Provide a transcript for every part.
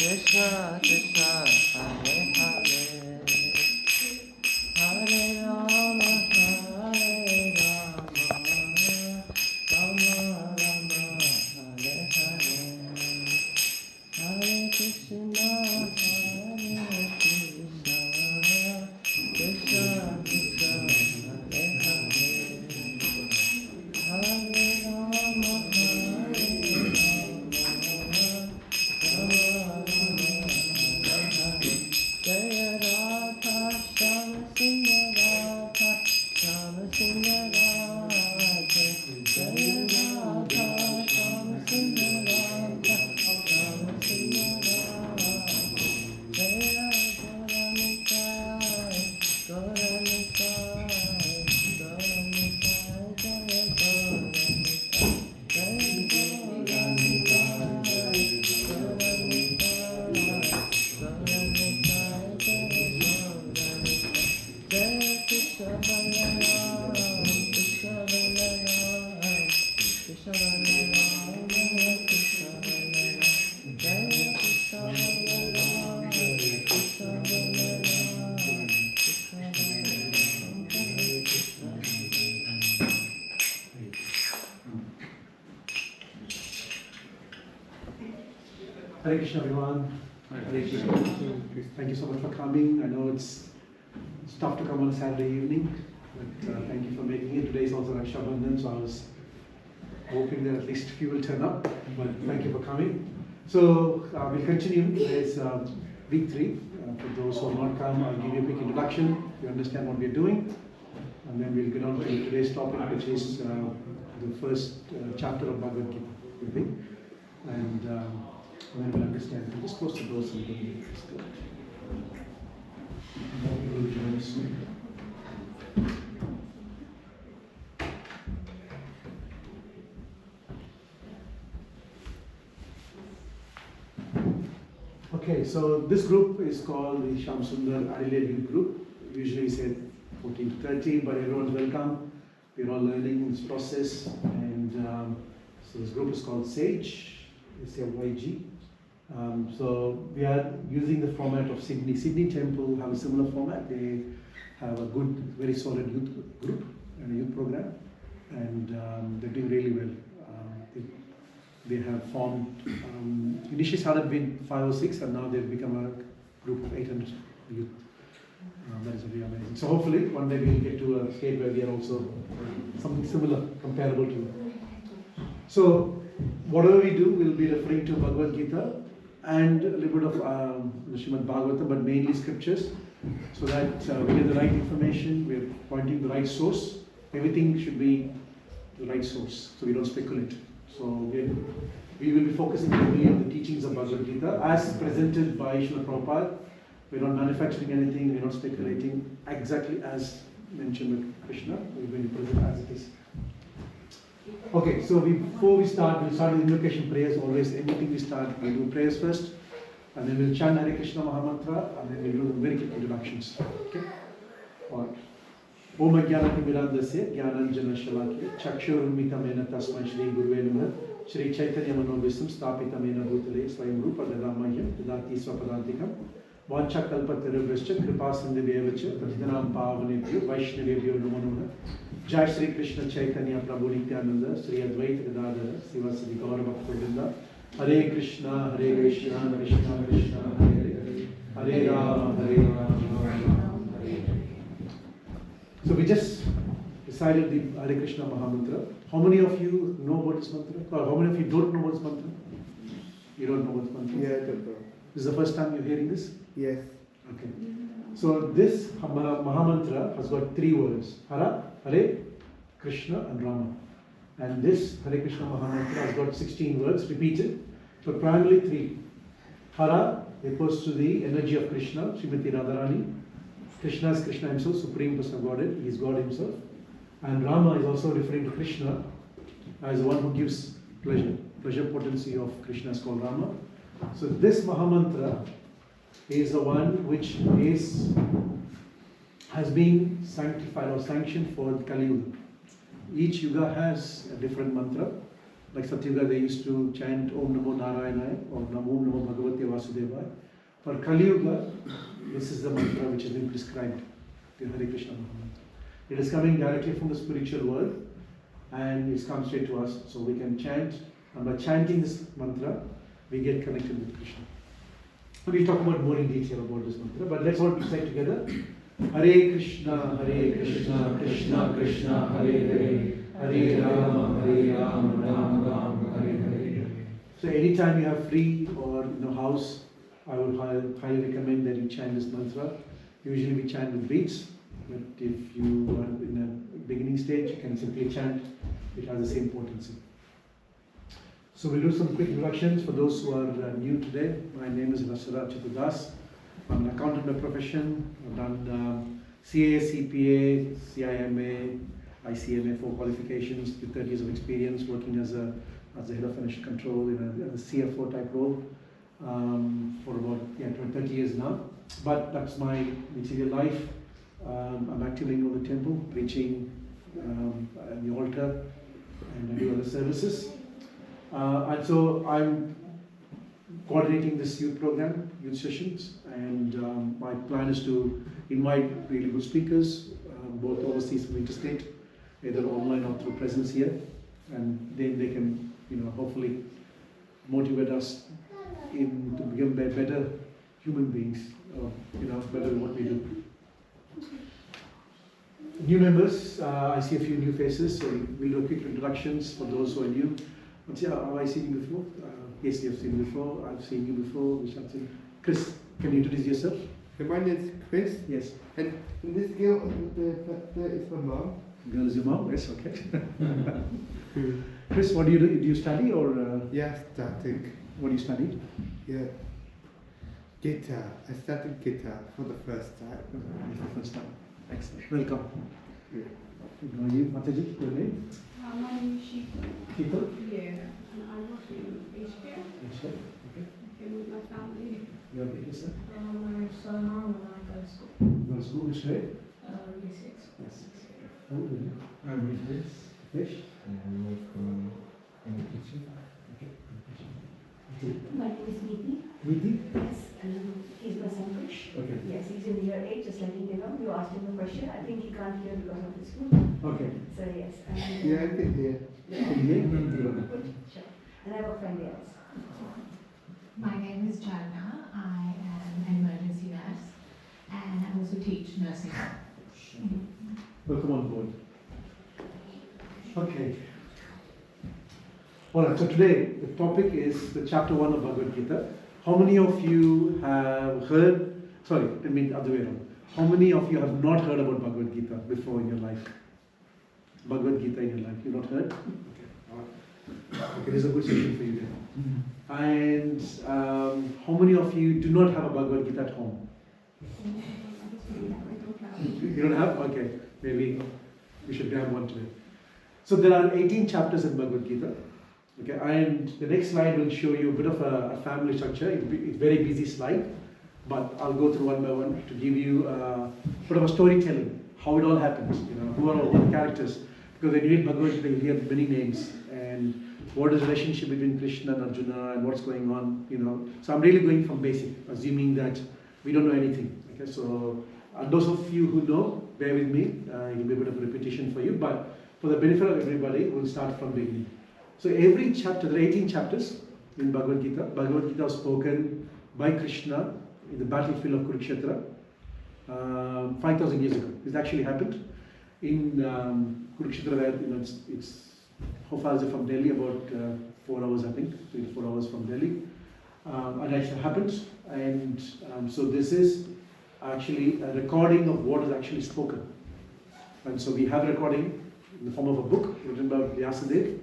Krishna Krishna Hare Hare Hare Rama Hare Rama Rama Rama Hare Hare Hare Krishna Hare Krishna Krishna Krishna Hare Hare Hare Rama Hare Rama Jaya Radha Shama Sundara Shama Sundara Jaya Radha Shama Sundara Shama Sundara Jaya Gauranitai Gauranitai Gauranitai Jaya Gauranitai Jaya Hare Krishna everyone. Hare Krishna. Thank you so much for coming. I know it's tough to come on a Saturday evening, but thank you for making it. Today is also Raksha Bandhan, so I was hoping that at least a few will turn up, but thank you for coming. So we'll continue. Today's week 3. For those who have not come, I'll give you a quick introduction. You understand what we're doing, and then we'll get on to today's topic, which is the first chapter of Bhagavad Gita. And then we'll understand. We'll just close the doors and go in. Okay, so this group is called the Sham Sundar Adelaide Youth Group. Usually we say 14 to 30, but everyone's welcome. We're all learning in this process, and so this group is called SAGE, SAYG. So we are using the format of Sydney. Sydney Temple have a similar format. They have a good, very solid youth group and a youth program, and they're doing really well. They have formed, initially started with 5 or 6, and now they've become a group of 800 youth. That is really amazing. So hopefully one day we'll get to a state where we are also something similar, comparable to. So whatever we do, we'll be referring to Bhagavad Gita and a little bit of Srimad Bhagavatam, but mainly scriptures, so that we get the right information, we're pointing the right source. Everything should be the right source, so we don't speculate. So we will be focusing heavily on the teachings of Bhagavad Gita as presented by Srila Prabhupada. We're not manufacturing anything, we're not speculating, exactly as mentioned with Krishna. We're going to present as it is. Okay, so before we start, we'll start with invocation prayers. Always, anything we start, we'll do prayers first, and then we'll chant Hare Krishna Mahamantra, and then we'll do the very quick introductions. Okay? Alright. Om Jnanatimidandasya Jnananjana Shalakya Chakshurummitamena Tasmai Shri Guruve Namaha Shri Chaitanya Manovistam Stapitamena Bhutale Swayam Rupa Dadamahyam Dadati Swapadantikam Vancha Kalpatarabhascha Kripa Sandhyavevacha Patitanam Pavanebhyo Vaishnavebhyo Namo Namaha Jai Shri Krishna Chaitanya Prabhu Nityananda Shri Advaita Gadadhara Sivasadi Gaura Bhakta Hare Krishna Krishna Krishna Hare Hare Rama Hare Rama. So we just decided the Hare Krishna Mahamantra. How many of you know about this mantra? Or how many of you don't know about this mantra? You don't know about this mantra? Yeah, This is the first time you're hearing this? yes. Okay. So this Mahamantra has got 3 words. Hara, Hare, Krishna and Rama. And this Hare Krishna Mahamantra has got 16 words repeated, but primarily 3. Hara refers to the energy of Krishna, Srimati Radharani. Krishna is Krishna himself, Supreme Personal Godhead, he is God himself. And Rama is also referring to Krishna as the one who gives pleasure. Pleasure potency of Krishna is called Rama. So this Mahamantra is the one which has been sanctified or sanctioned for Kali Yuga. Each Yuga has a different mantra, Like Satyuga, they used to chant Om Namo Narayanaya or Om Namo Bhagavate Vasudevaya. For Kali Yuga, this is the mantra which has been prescribed, the Hare Krishna Mahamantra. It is coming directly from the spiritual world and it's come straight to us, so we can chant, and by chanting this mantra, we get connected with Krishna. We'll talk about more in detail about this mantra, but let's all recite together. Hare Krishna, Krishna Krishna, Hare Hare, Hare Rama, Rama Rama, Hare Hare. So anytime you have free or house, I would highly recommend that you chant this mantra. Usually we chant with beats, but if you are in a beginning stage, you can simply chant. It has the same potency. So we'll do some quick introductions for those who are new today. My name is Vasara Chatudas. I'm an accountant by profession. I've done CA, CPA, CIMA, ICMA, 4 qualifications, with 30 years of experience working as a head of financial control in a CFO type role for about 30 years now. But that's my material life. I'm actively in the temple, preaching at the altar, and I do other services. And so I'm coordinating this youth program, youth sessions, and my plan is to invite really good speakers, both overseas and interstate, either online or through presence here, and then they can, hopefully motivate us to become better human beings, better at what we do. New members, I see a few new faces, so we'll do quick introductions for those who are new. Have I seen you before? Yes, you have seen me before. I've seen you before. Chris, can you introduce yourself? My name is Chris. Yes. And this girl there is my mom. Girl is your mom? Yes, okay. Chris, what do you do? Do you study or? Yeah, starting. What do you study? Yeah. Guitar. I started guitar for the first time. For the first time. Excellent. Welcome. Yeah. Good morning, Mataji. Your name? My name is Sheetal. Sheetal? Yeah, and I work in Asia. Okay. I'm with my family. Your name is? My son and I go to school. You go to school which grade? Year 6. Yes. How old are you? I'm with this. Fish? And I work in the kitchen. Okay. My name is Neeti. Meeting? Yes, he's my son Krish. Okay. Yes, he's in year 8, just letting you know. You asked him a question. I think he can't hear because of his school. Okay. So yes. And, Yeah, I can hear. Can you hear? Good, sure. And I have a friend else. My name is Jalna. I am an emergency nurse and I also teach nursing. Welcome on board. Okay. Alright, so today the topic is the chapter 1 of Bhagavad Gita. How many of you have heard, sorry, I mean the other way around. How many of you have not heard about Bhagavad Gita before in your life? Bhagavad Gita in your life, you've not heard? Okay, alright. Okay, this is a good session for you then. And how many of you do not have a Bhagavad Gita at home? You don't have? Okay, maybe we should grab one today. So there are 18 chapters in Bhagavad Gita. Okay, and the next slide will show you a bit of a family structure. It's a very busy slide, but I'll go through one by one to give you a bit of a storytelling, how it all happens, who are all the characters. Because when you read Bhagavad Gita, you hear many names, and what is the relationship between Krishna and Arjuna, and what's going on, So I'm really going from basic, assuming that we don't know anything. Okay, so those of you who know, bear with me, it will be a bit of a repetition for you, but for the benefit of everybody, we'll start from beginning. So every chapter, there are 18 chapters in Bhagavad Gita. Bhagavad Gita was spoken by Krishna in the battlefield of Kurukshetra 5,000 years ago. This actually happened in Kurukshetra, where it's how far is it from Delhi? About 4 hours, I think, 3 to 4 hours from Delhi. And it actually happened. And so this is actually a recording of what is actually spoken. And so we have a recording in the form of a book written by Vyasadeva.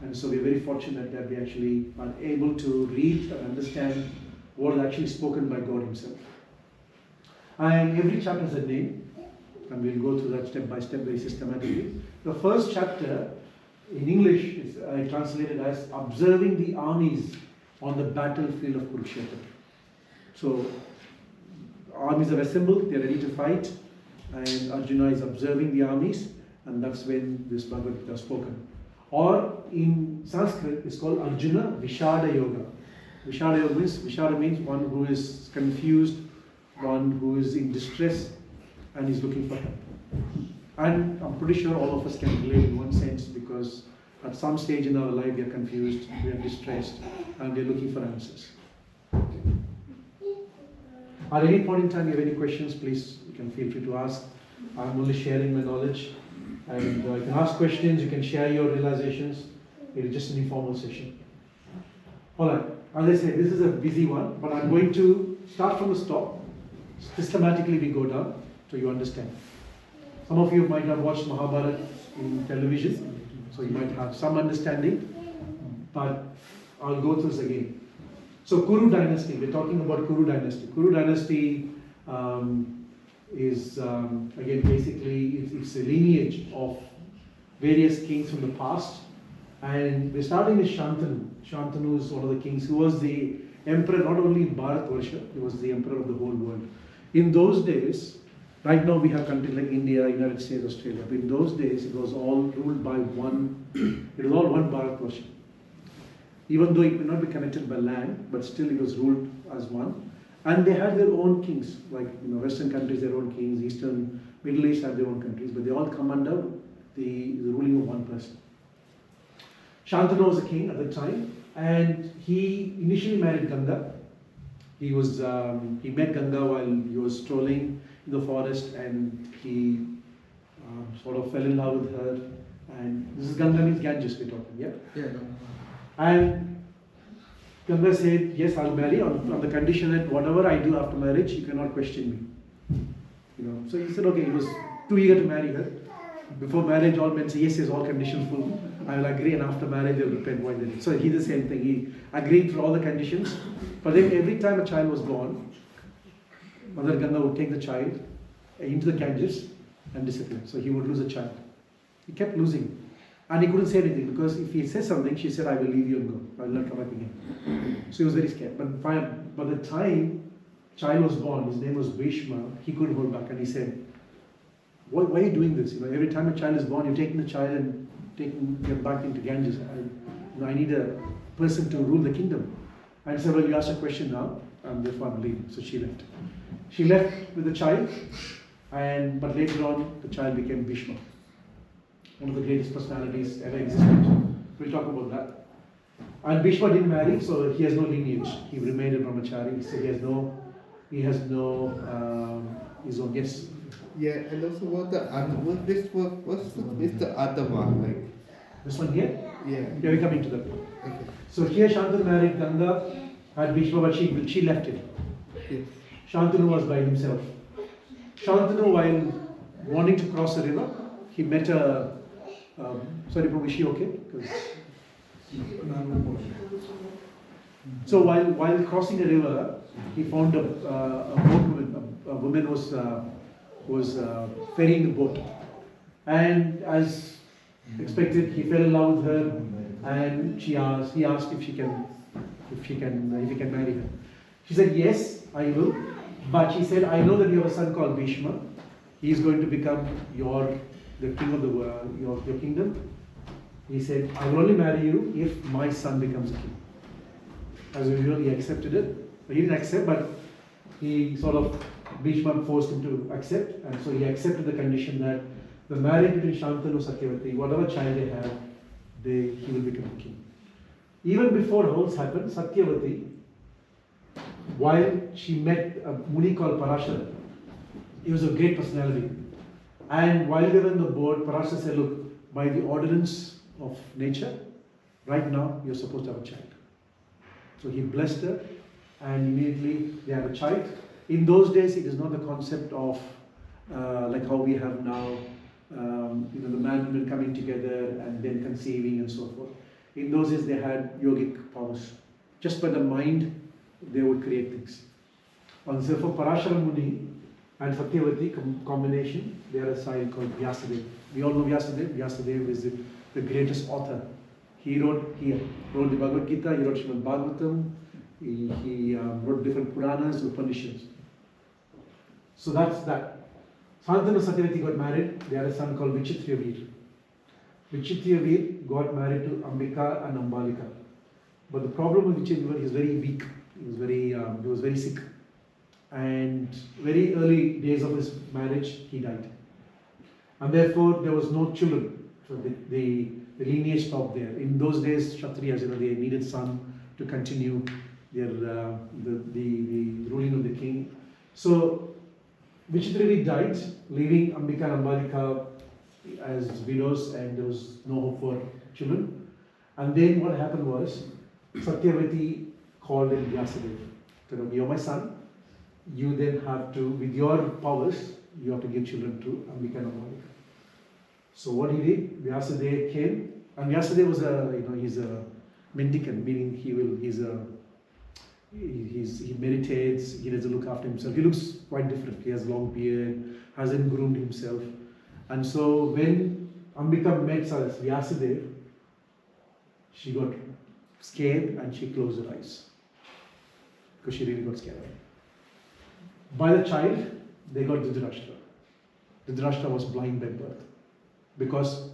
And so we're very fortunate that we actually are able to read and understand what is actually spoken by God Himself. And every chapter has a name, and we'll go through that step by step very systematically. The first chapter in English is translated as Observing the Armies on the Battlefield of Kurukshetra. So armies have assembled, they're ready to fight, and Arjuna is observing the armies, and that's when this Bhagavad Gita is spoken. Or in Sanskrit, it's called Arjuna Vishada Yoga. Vishada means one who is confused, one who is in distress and is looking for help. And I'm pretty sure all of us can relate in one sense, because at some stage in our life we are confused, we are distressed, and we are looking for answers. At any point in time you have any questions, please, you can feel free to ask. I'm only sharing my knowledge, and you can ask questions, you can share your realizations. It is just an informal session. Alright, as I said, this is a busy one, but I'm going to start from the top. Systematically we go down so you understand. Some of you might have watched Mahabharata in television, so you might have some understanding, but I'll go through this again. So Kuru dynasty, we're talking about Kuru dynasty. Kuru dynasty is, again, basically, it's a lineage of various kings from the past. And we're starting with Shantanu. Shantanu is one of the kings who was the emperor not only in Bharatvarsha, he was the emperor of the whole world. In those days, right now we have countries like India, United States, Australia, but in those days it was all ruled by one, it was all one Bharatvarsha. Even though it may not be connected by land, but still it was ruled as one. And they had their own kings, like Western countries, their own kings, Eastern, Middle East had their own countries, but they all come under the ruling of one person. Shantanu was a king at the time, and he initially married Ganga. He met Ganga while he was strolling in the forest, and he sort of fell in love with her. And this is Ganga means Ganges we're talking, yeah? Yeah. And Ganga said, yes, I'll marry on the condition that whatever I do after marriage, you cannot question me. So he said, okay, he was too eager to marry her. Before marriage, all men say, yes, all conditions full. I will agree, and after marriage, they will repent why they did. So he did the same thing. He agreed for all the conditions. But then every time a child was born, Mother Ganga would take the child into the Ganges and disappear. So he would lose a child. He kept losing. And he couldn't say anything, because if he says something, she said, I will leave you and go. I will not come back again. So he was very scared. But by the time child was born, his name was Bhishma, he couldn't hold back, and he said, why are you doing this? Every time a child is born, you're taking the child and taking them back into Ganges. I need a person to rule the kingdom. And he said, well, you asked a question now, and therefore I'm leaving. So she left. She left with the child, but later on, the child became Bhishma, one of the greatest personalities ever existed. We'll talk about that. And Bhishma didn't marry, so he has no lineage. He remained a brahmachari, so he has no his own. Yes. Yeah, and also what the other, what's the other one like? This one here? Yeah. Yeah, we're coming to that. Okay. So here Shantanu married Ganga, had Bhishma, but she left him. Yes. Shantanu was by himself. Shantanu, while wanting to cross a river, he met a. Sorry, Prabhu, is she okay? So while crossing a river, he found a boatwoman. A woman was ferrying the boat, and as expected, he fell in love with her, and he asked if he can marry her. She said, yes, I will. But she said, I know that you have a son called Bhishma. He is going to become the king of the world, your kingdom. He said, I will only marry you if my son becomes a king. As usual, he accepted it. He didn't accept, but he Bhishma forced him to accept, and so he accepted the condition that the marriage between Shantanu and Satyavati, whatever child they have, he will become a king. Even before all this happened, Satyavati, while she met a Muni called Parashara, he was a great personality. And while they were on the board, Parashara said, look, by the ordinance of nature, right now you're supposed to have a child. So he blessed her, and immediately they have a child. In those days, it is not the concept of like how we have now, the man and woman coming together and then conceiving and so forth. In those days, they had yogic powers. Just by the mind, they would create things. And therefore, Parashara Muni and Satyavati combination, they are a child called Vyasadeva. We all know Vyasadeva. Vyasadeva is the greatest author. He wrote the Bhagavad Gita, he wrote Srimad Bhagavatam, he wrote different Puranas, Upanishads. So that's that. Shantanu and Satyavati got married. They had a son called Vichitraveer. Vichitraveer got married to Ambika and Ambalika. But the problem with Vichitraveer, he was very weak. He was very sick. And very early days of his marriage, he died. And therefore, there was no children. So the lineage stopped there. In those days, Kshatriyas, they needed son to continue their the ruling of the king. So Vichitraveer died, leaving Ambika and Ambalika as widows, and there was no hope for children. And then what happened was, Satyavati called in Vyasadeva. Said, okay, you're my son. You then have to, with your powers, you have to give children to Ambika and Ambalika. So what he did, Vyasadeva came, and Vyasadeva was he's a mendicant, meaning he meditates, he doesn't look after himself. He looks quite different. He has a long beard, hasn't groomed himself. And so when Ambika met Vyasadeva, she got scared and she closed her eyes. Because she really got scared. By the child, they got Dhritarashtra. Dhritarashtra was blind by birth. Because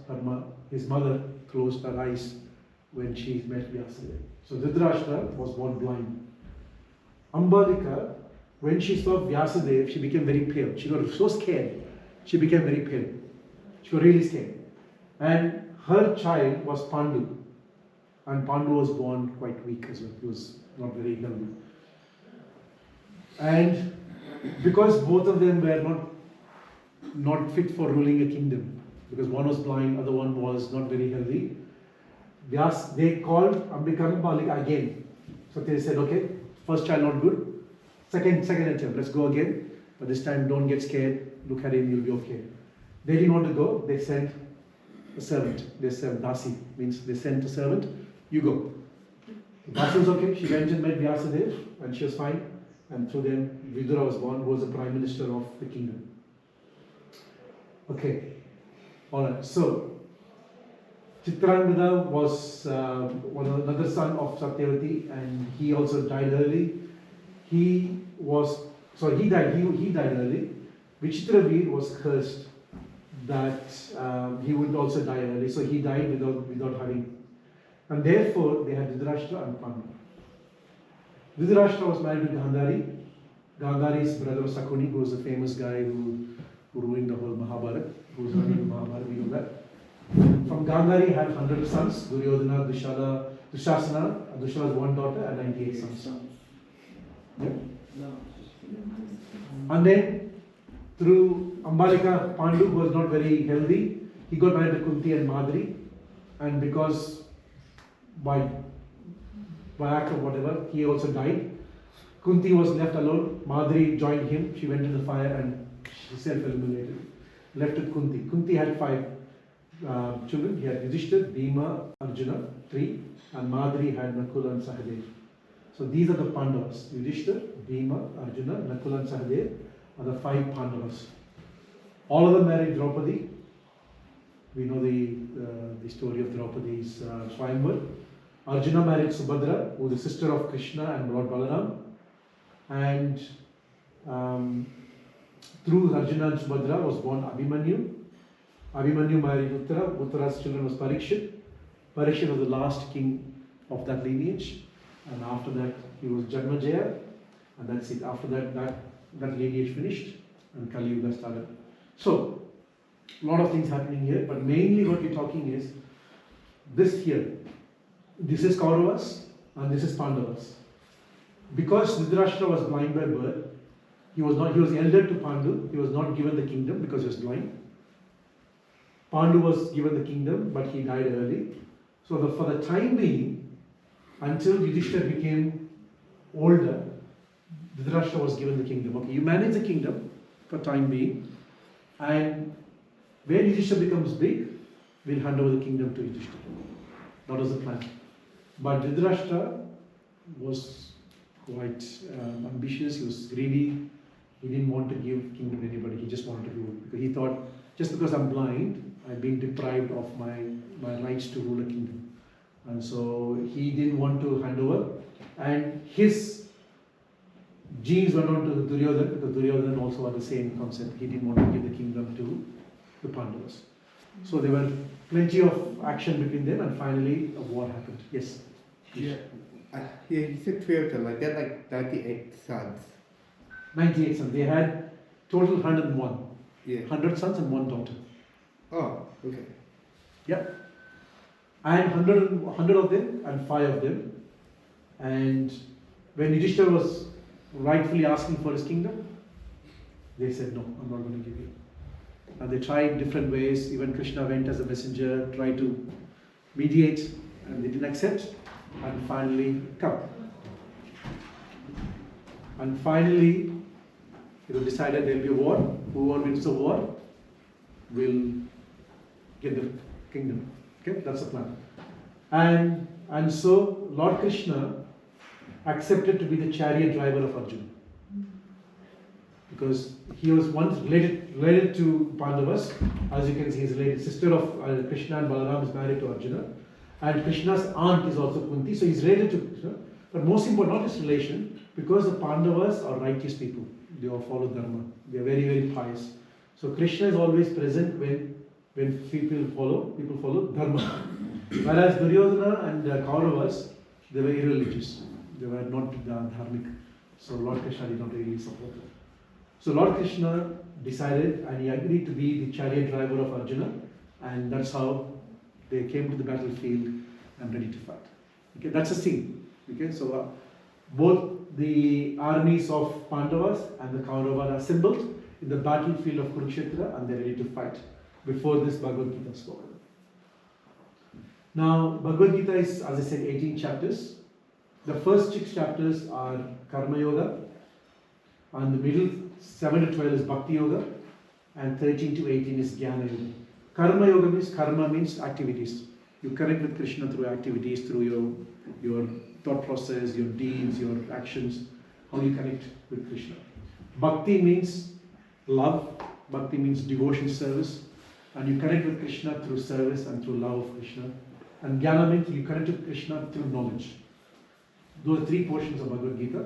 his mother closed her eyes when she met Vyasadeva. So Dhritarashtra was born blind. Ambalika, when she saw Vyasadeva, she became very pale. She got so scared, she became very pale. She got really scared. And her child was Pandu. And Pandu was born quite weak as well. He was not very healthy. And because both of them were not fit for ruling a kingdom, because one was blind, other one was not very healthy, they called Ambika and Ambalika again. So they said, okay, first child not good, second attempt, let's go again. But this time don't get scared, look at him, you'll be okay. They didn't want to go, they sent a servant. They sent Dasi, means they sent a servant, you go. Dasi was okay, she went and met Vyasadeva and she was fine. And through them, Vidura was born, who was the prime minister of the kingdom. Okay, alright, so Chitrangada was another son of Satyavati, and he also died early. He died early. Vichitraveer was cursed that he would also die early, so he died without having. And therefore, they had Dhritarashtra and Pandu. Dhritarashtra was married to Gandhari. Gandhari's brother was Sakuni, who was a famous guy who ruined the whole Mahabharata, who was running the Mahabharata, we know that. From Gandhari had 100 sons, Duryodhana, Dushasana, Dushasana's one daughter, and 98 sons. Yeah? And then, through Ambalika, Pandu, who was not very healthy, he got married to Kunti and Madri, and because by act of whatever, he also died. Kunti was left alone. Madri joined him. She went in the fire and she self-eliminated. Left with Kunti. Kunti had 5 children. He had Yudhishthir, Bhima, Arjuna, 3, and Madri had Nakula and Sahadeva. So these are the Pandavas. Yudhishthir, Bhima, Arjuna, Nakula and Sahadeva are the 5 Pandavas. All of them married Draupadi. We know the story of Draupadi's Swayamvar. Arjuna married Subhadra, who is the sister of Krishna and Lord Balaram. And through Arjuna and Subhadra was born Abhimanyu. Abhimanyu married Uttara. Uttara's children was Parikshit. Parikshit was the last king of that lineage. And after that, he was Janmajaya. And that's it. After that lineage finished and Kali Yuga started. So, a lot of things happening here. But mainly what we're talking is this here. This is Kauravas and this is Pandavas. Because Dhritarashtra was blind by birth, he was elder to Pandu, he was not given the kingdom because he was blind. Pandu was given the kingdom, but he died early. So for the time being, until Yudhishthira became older, Dhritarashtra was given the kingdom. Okay, you manage the kingdom for time being, and when Yudhishthira becomes big, we'll hand over the kingdom to Yudhishthira. That was the plan. But Dhritarashtra was quite ambitious, he was greedy, he didn't want to give kingdom to anybody, he just wanted to rule. Because he thought, just because I'm blind, I'm being deprived of my rights to rule a kingdom. And so he didn't want to hand over. And his genes went on to Duryodhana, because Duryodhana also had the same concept. He didn't want to give the kingdom to the Pandavas. So there were plenty of action between them, and finally a war happened. Yes. Yeah. Yeah, you said 3 of them. Like, they're like 98 sons. 98 sons. They had total 101. Yeah. 100 sons and 1 daughter. Oh, okay. Yeah. And 100 of them and 5 of them. And when Yudhishthira was rightfully asking for his kingdom, they said, no, I'm not going to give you. And they tried different ways. Even Krishna went as a messenger, tried to mediate, and they didn't accept. And finally, come. And finally, it was decided there will be a war. Whoever wins the war will get the kingdom. Okay, that's the plan. And so Lord Krishna accepted to be the chariot driver of Arjuna, because he was once related to Pandavas. As you can see, his related sister of Krishna and Balaram is married to Arjuna, and Krishna's aunt is also Kunti, so he's related to Krishna. But most important, not his relation, because the Pandavas are righteous people. They all follow Dharma. They are very, very pious. So Krishna is always present when people follow Dharma. Whereas Duryodhana and Kauravas, they were irreligious. They were not dharmic. So Lord Krishna did not really support them. So Lord Krishna decided, and he agreed to be the chariot driver of Arjuna, and that's how they came to the battlefield and ready to fight. Okay, that's a scene. Okay, so both the armies of Pandavas and the Kauravas are assembled in the battlefield of Kurukshetra, and they're ready to fight before this Bhagavad Gita is spoken. Now, Bhagavad Gita is, as I said, 18 chapters. The first 6 chapters are Karma Yoga, and the middle 7 to 12 is Bhakti Yoga, and 13 to 18 is Jnana Yoga. Karma means activities. You connect with Krishna through activities, through your thought process, your deeds, your actions, how you connect with Krishna. Bhakti means love. Bhakti means devotion, service, and you connect with Krishna through service and through love of Krishna. And Jnana means you connect with Krishna through knowledge. Those are 3 portions of Bhagavad Gita.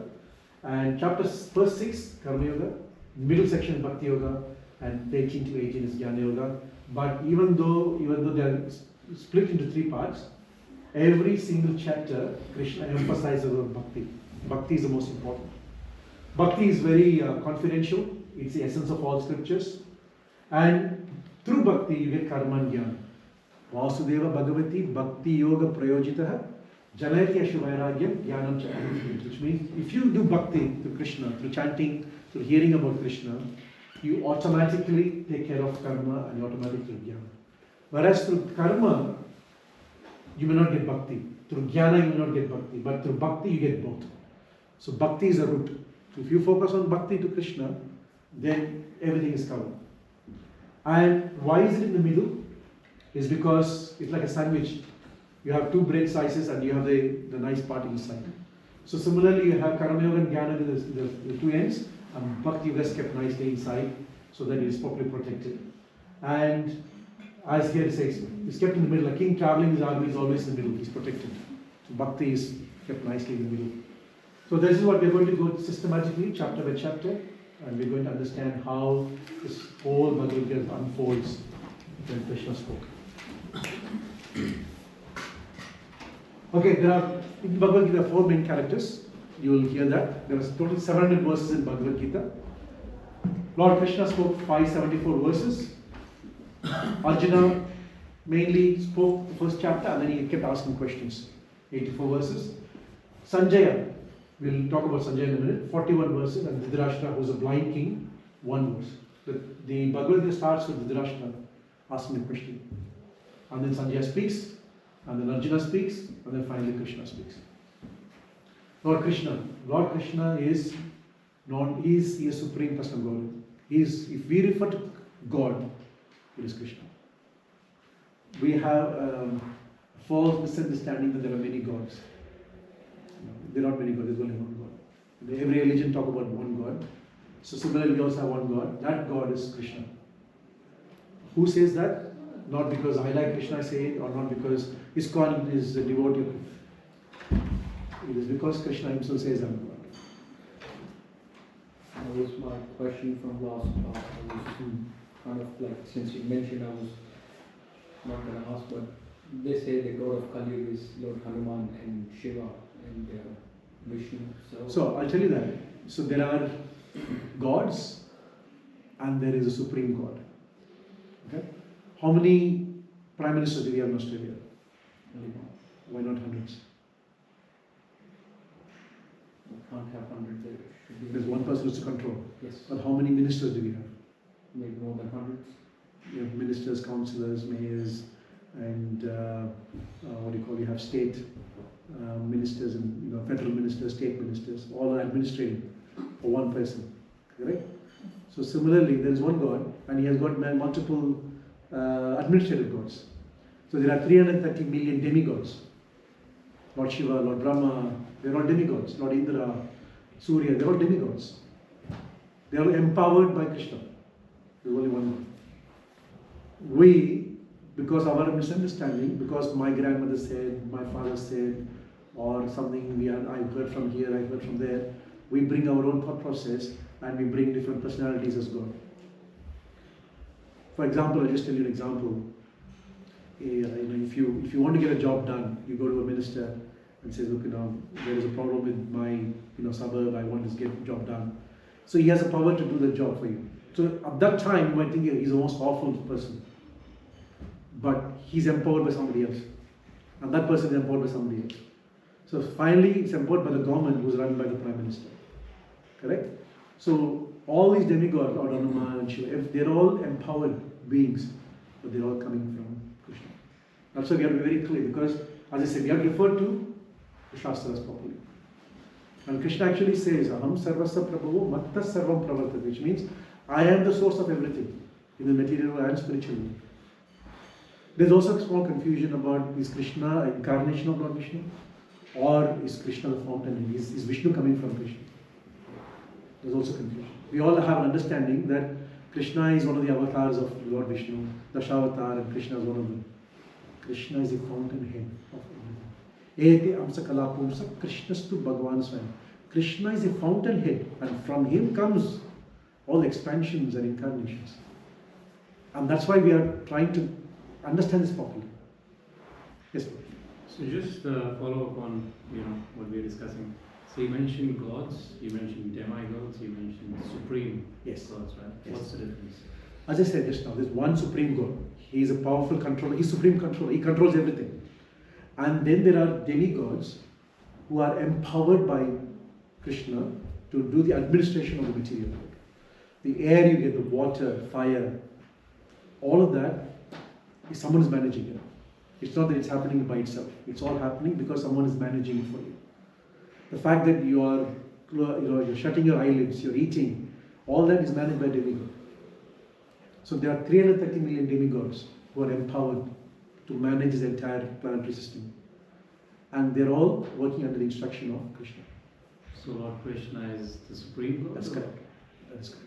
And chapters first 6, Karma Yoga, middle section Bhakti Yoga, and 13 to 18 is Jnana Yoga. But even though they are split into 3 parts, every single chapter Krishna emphasizes on Bhakti. Bhakti is the most important. Bhakti is very confidential. It's the essence of all scriptures. And through Bhakti you get Karma and Jnana. Vasudeva Bhagavati Bhakti Yoga Prayojitaha Janayati Ashuvayaragyam Jnanam Cha, which means if you do Bhakti to Krishna, through chanting, through hearing about Krishna, you automatically take care of karma and you automatically get jnana. Whereas through karma, you may not get bhakti. Through jnana, you may not get bhakti. But through bhakti, you get both. So bhakti is a root. So if you focus on bhakti to Krishna, then everything is covered. And why is it in the middle? It's because it's like a sandwich. You have 2 bread slices and you have the nice part inside. So similarly, you have karma yoga and jnana with the 2 ends, and bhakti yoga is kept nicely inside so that it is properly protected. And as here it says, it's kept in the middle. A king traveling his army is always in the middle, he's protected. So bhakti is kept nicely in the middle. So this is what we're going to go systematically, chapter by chapter, and we're going to understand how this whole Bhagavad Gita unfolds when Krishna spoke. Okay, there are in Bhagavad Gita 4 main characters. You will hear that. There was total 700 verses in Bhagavad Gita. Lord Krishna spoke 574 verses. Arjuna mainly spoke the first chapter and then he kept asking questions. 84 verses. Sanjaya, we'll talk about Sanjaya in a minute, 41 verses, and Dhritarashtra, who was a blind king, 1 verse. The Bhagavad Gita starts with Dhritarashtra asking a question. And then Sanjaya speaks, and then Arjuna speaks, and then finally Krishna speaks. Lord Krishna is he is supreme personal God. If we refer to God, it is Krishna. We have a false misunderstanding that there are many gods. There are not many gods, there's only one God. Every religion talk about one God. So similarly, we also have one God. That God is Krishna. Who says that? Not because I like Krishna, I say it, or not because ISKCON is a devotee. It is because Krishna himself says I'm God. That was my question from last class. I was kind of like, since you mentioned, I was not going to ask, but they say the god of Kali is Lord Hanuman and Shiva and Vishnu. So I'll tell you that. So there are gods and there is a supreme god. Okay? How many prime ministers do we have in Australia? Why not hundreds? We can't have 100 there. Should be There's one person who's to control. Yes. But how many ministers do we have? Maybe more than hundreds. You have ministers, councillors, mayors, and what do you call? You have state ministers and federal ministers, state ministers, all are administrating for one person. Correct? So similarly, there is one God, and he has got multiple administrative gods. So there are 330 million demigods. Lord Shiva, Lord Brahma, they're all demigods. Lord Indra, Surya, they're all demigods. They are empowered by Krishna. There's only one God. We, because of our misunderstanding, because my grandmother said, my father said, or something I've heard from here, I've heard from there, we bring our own thought process and we bring different personalities as God. For example, I'll just tell you an example. If you want to get a job done, you go to a minister and says, look, there is a problem with my suburb, I want to get the job done. So he has the power to do the job for you. So at that time, you might think he's the most powerful person. But he's empowered by somebody else. And that person is empowered by somebody else. So finally, it's empowered by the government who's run by the Prime Minister. Correct? So all these demigods, Lord Hanuman and Shiva, they're all empowered beings, but they're all coming from Krishna. That's why we have to be very clear, because as I said, we have to refer to the Shastras properly. And Krishna actually says, Aham sarvasya prabhavo matta sarvam pravartate, which means I am the source of everything in the material and spiritual world. There's also a small confusion about, is Krishna an incarnation of Lord Vishnu, or is Krishna the fountain? Is Vishnu coming from Krishna? There's also confusion. We all have an understanding that Krishna is one of the avatars of Lord Vishnu, Dashavatar, and Krishna is one of them. Krishna is the fountainhead of everything. Ete amsa kalapumsa Krishnastu Bhagavan Swayam. Krishna is the fountainhead, and from him comes all expansions and incarnations. And that's why we are trying to understand this properly. Yes, please. So just follow up on what we are discussing. So you mentioned gods, you mentioned demigods, you mentioned supreme Yes. gods, right? Yes. What's the difference? As I said just now, there's one supreme God. He is a powerful controller. He's supreme controller. He controls everything. And then there are demigods who are empowered by Krishna to do the administration of the material world. The air you get, the water, fire, all of that is someone is managing it. It's not that it's happening by itself. It's all happening because someone is managing it for you. The fact that you're shutting your eyelids, you're eating, all that is managed by demigod. So there are 330 million demigods who are empowered to manage this entire planetary system. And they're all working under the instruction of Krishna. So Lord Krishna is the supreme god? That's correct. That is correct.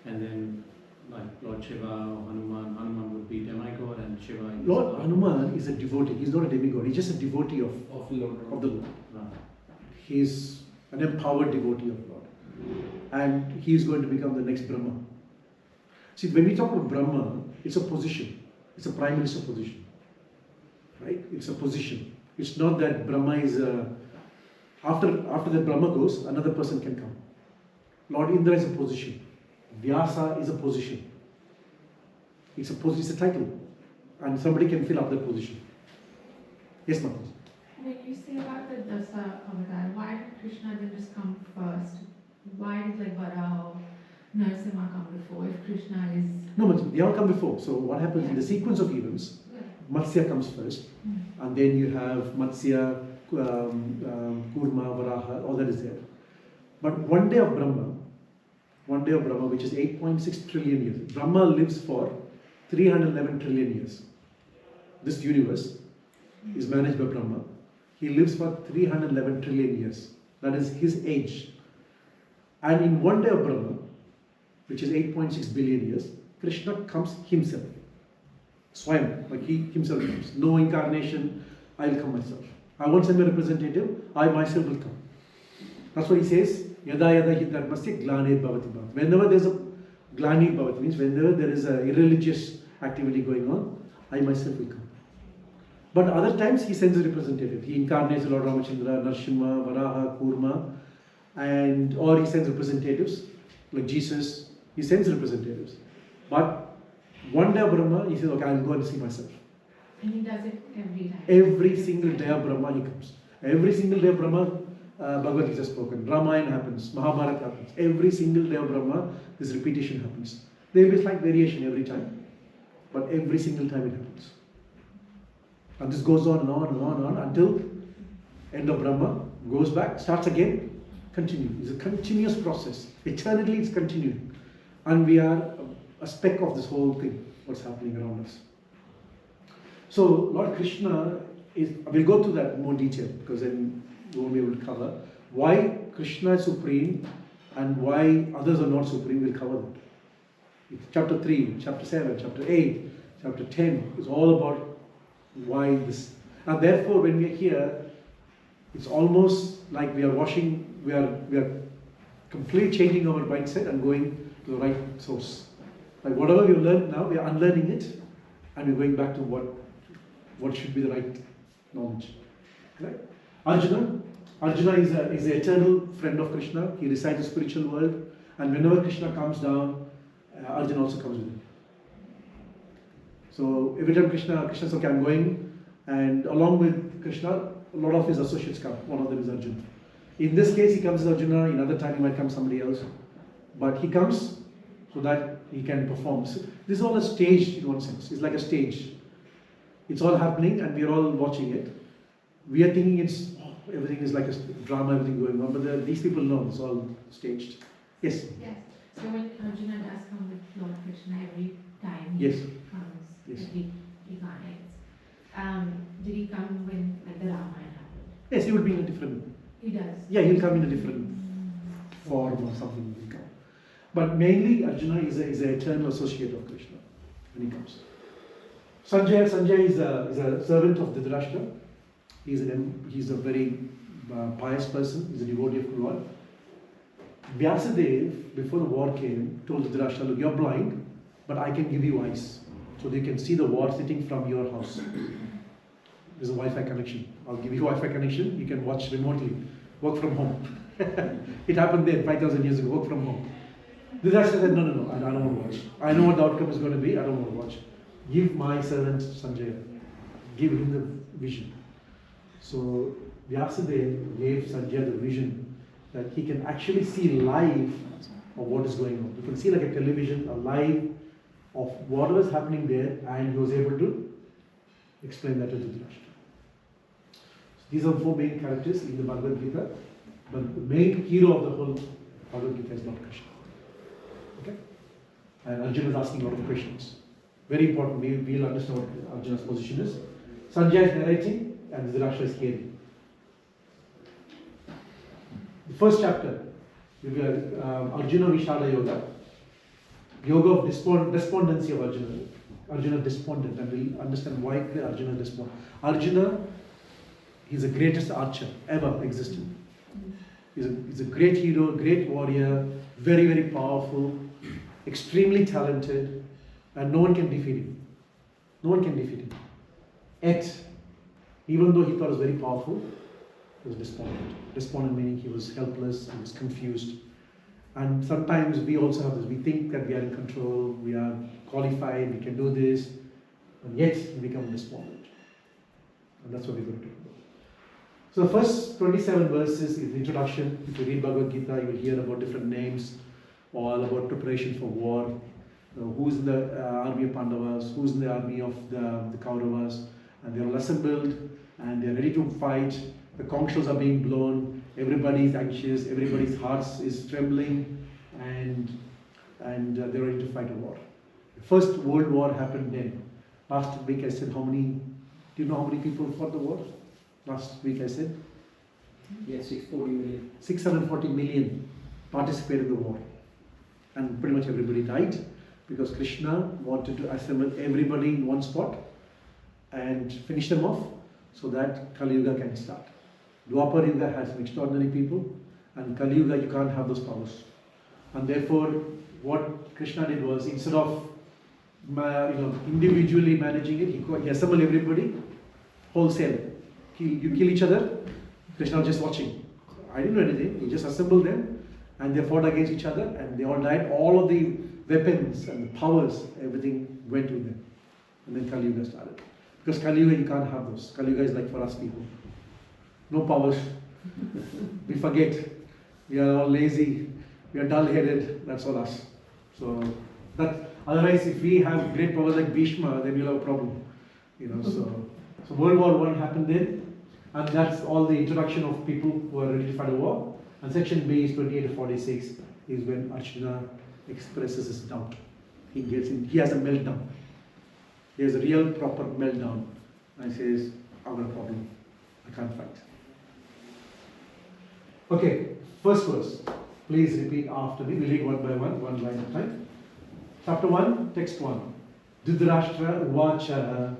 And then like Lord Shiva or Hanuman would be demigod and Shiva is Lord Hanuman is a devotee. He's not a demigod. He's just a devotee of Lord. the Lord. Right. He's an empowered devotee of Lord. And he is going to become the next Brahma. See, when we talk about Brahma, it's a position. It's a prime minister position. Right? It's a position. It's not that Brahma is after that Brahma goes, another person can come. Lord Indra is a position. Vyasa is a position. It's a title. And somebody can fill up that position. Yes, ma'am. When you say about the Dasa Avatar, why did Krishna then just come first? Why did Vara or Narasimha come before if Krishna is... No, but they all come before. So what happens in the sequence of events, Matsya comes first, and then you have Matsya, Kurma, Varaha, all that is there. But one day of Brahma, which is 8.6 trillion years. Brahma lives for 311 trillion years. This universe is managed by Brahma. He lives for 311 trillion years. That is his age. And in one day of Brahma, which is 8.6 billion years, Krishna comes himself. Swayam, like he himself comes. No incarnation, I will come myself. I won't send my representative, I myself will come. That's what he says. Yada yada hi dharmasya glane bhavati bhavat. Whenever there's a glani bhavati, means whenever there is a irreligious activity going on, I myself will come. But other times he sends a representative. He incarnates Lord Ramachandra, Narsimha, Varaha, Kurma, and or he sends representatives like Jesus. He sends representatives. But one day of Brahma, he says, okay, I'll go and see myself. And he does it every time. Every single day of Brahma he comes. Every single day of Brahma, Bhagavad Gita is spoken. Ramayana happens. Mahabharata happens. Every single day of Brahma, this repetition happens. There will be slight variation every time, but every single time it happens. And this goes on and on and on and on until end of Brahma, goes back, starts again, continue. It's a continuous process. Eternally it's continuing. And we are a speck of this whole thing, what's happening around us. So Lord Krishna is, we'll go through that in more detail because then we won't be able to cover. Why Krishna is supreme and why others are not supreme, we'll cover that. It's chapter 3, chapter 7, chapter 8, chapter 10 is all about why this. And therefore when we are here, it's almost like we are we are completely changing our mindset and going to the right source. Like whatever we've learned now, we are unlearning it and we're going back to what should be the right knowledge. Right? Arjuna is an eternal friend of Krishna. He resides in the spiritual world, and whenever Krishna comes down, Arjuna also comes with him. So every time Krishna says, okay, I'm going, and along with Krishna, a lot of his associates come. One of them is Arjuna. In this case, he comes as Arjuna. In other time, he might come somebody else, but he comes so that he can perform. So this is all a stage in one sense. It's like a stage. It's all happening, and we are all watching it. We are thinking everything is like a drama, everything going on, but these people know it's all staged. Yes? Yes. So when Arjuna does come with Lord Krishna every time he Yes. comes, Yes. every incarnates, did he come when like the Ramayana happened? Yes, he would be in a different. He does. Yeah, he'll come in a different form or something. He'll come. But mainly, Arjuna is an eternal associate of Krishna when he comes. Sanjay is a servant of Dhritarashtra. He's a very pious person. He's a devotee of Lord. Vyasadeva, before the war came, told Dhritarashtra, look, you're blind, but I can give you eyes. So they can see the war sitting from your house. There's a Wi-Fi connection. I'll give you a Wi-Fi connection. You can watch remotely. Work from home. It happened there 5,000 years ago. Work from home. Dhritarashtra said, no, I don't want to watch. I know what the outcome is going to be. I don't want to watch. Give my servant Sanjaya. Give him the vision. So Vyasadeva gave Sanjaya the vision that he can actually see live of what is going on. You can see like a television, a live of whatever is happening there, and he was able to explain that to Dhritarashtra. So these are 4 main characters in the Bhagavad Gita, but the main hero of the whole Bhagavad Gita is Lord Krishna. Okay? And Arjuna is asking a lot of questions. Very important, we'll understand what Arjuna's position is. Sanjaya is narrating and Dhritarashtra is hearing. The first chapter will be Arjuna Vishada Yoga. Yoga of despondency of Arjuna. Arjuna despondent, and we'll understand why Arjuna is despondent. Arjuna is the greatest archer ever existed. He's a great hero, great warrior, very, very powerful, extremely talented, and no one can defeat him. No one can defeat him. Yet, even though he thought he was very powerful, he was despondent. Despondent meaning he was helpless, he was confused. And sometimes we also have this. We think that we are in control, we are qualified, we can do this, and yet we become despondent. And that's what we're going to talk about. So the first 27 verses is the introduction. If you read Bhagavad Gita, you will hear about different names, all about preparation for war. Who's in the army of Pandavas, who's in the army of the Kauravas, and they're all assembled and they're ready to fight. The conch shells are being blown, everybody is anxious, everybody's hearts is trembling, and they're ready to fight a war. The First World War happened then. Last week I said do you know how many people fought the war? Last week I said? Yes, 640 million. 640 million participated in the war. And pretty much everybody died because Krishna wanted to assemble everybody in one spot and finish them off so that Kali Yuga can start. Dwapar Yuga has some extraordinary people, and Kali Yuga you can't have those powers. And therefore, what Krishna did was, instead of individually managing it. He assembled everybody, wholesale. You kill each other, Krishna was just watching. I didn't do anything. He just assembled them and they fought against each other and they all died. All of the weapons and the powers, everything went with them. And then Kali Yuga started. Because Kali Yuga, you can't have those. Kali Yuga is like for us people. No powers. We forget. We are all lazy. We are dull-headed. That's all us. So otherwise, if we have great powers like Bhishma, then we'll have a problem. So World War I happened then. And that's all the introduction of people who are ready to fight a war. And section B is 28 to 46 is when Arjuna expresses his doubt. He has a meltdown. He has a real proper meltdown. And he says, I've got a problem. I can't fight. Okay, first verse. Please repeat after me. We'll read one by one line at a time. Chapter 1, text 1. Dhritarashtra Uvacha.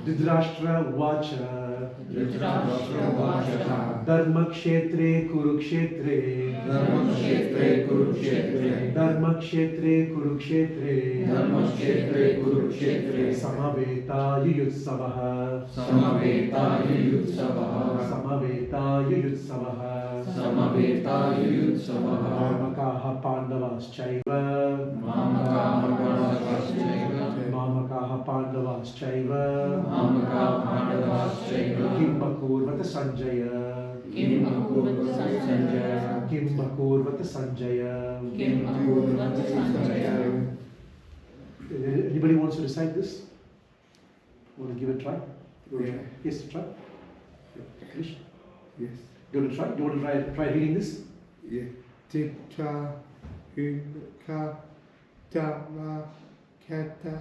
Dhritarashtra Uvacha. Dharmakshetre Kurukshetre. Dharmakshetre Kurukshetre. Samaveta Yuyutsavaha. Mamakaha Pandavaschaiva. Mamakaha Pandavaschaiva. Kim Bakurvata Sanjaya. Anybody wants to recite this? Want to give it a try? Yeah. Yes, try. Krish? Yes. You want to try? Do you want to try reading this? Yeah. Titra Unka Dhamma Kata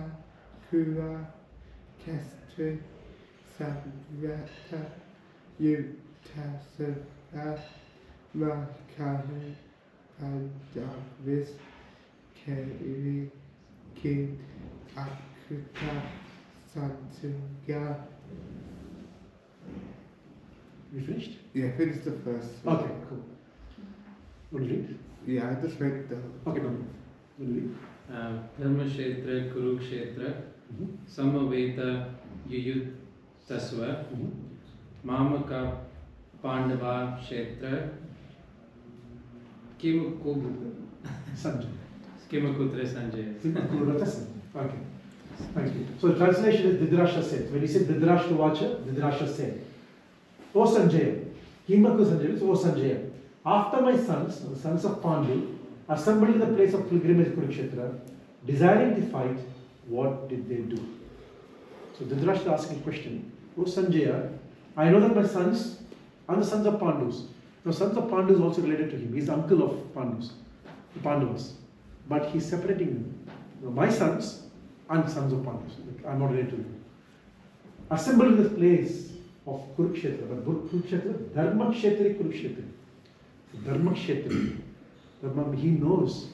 Kura Kastri Savrata Yutasara Makahu Pandavis Keri Kin Akuta Santunga. You finished? Yeah, finish the first. Okay, cool. Want to read? Yeah, I just read the. Okay, no. Want to read? Dharmashetra Kurukshetra Samaveta Yuyut Tasva Mamaka Pandava Kshetra Kimakutra Sanjaya. Okay. Thank you. So the translation is Dhritarashtra said. When he said Dhritarashtra Vacha, Dhritarashtra said, O Sanjaya, Kimaku Sanjaya means O Sanjaya. After my sons, the sons of Pandu, assembled in the place of pilgrimage Kurukshetra, desiring to fight, what did they do? So Dhritarashtra asking a question. O Sanjaya, I know that my sons are the sons of Pandus. Now sons of Pandus is also related to him. He's the uncle of Pandus, the Pandavas. But he's separating them. Now, my sons and sons of Pandus. I'm not related to them. Assembled in the place of Kurukshetra. But Kurukshetra, Dharmakshetra Kurukshetra. Dharmakshetra. He knows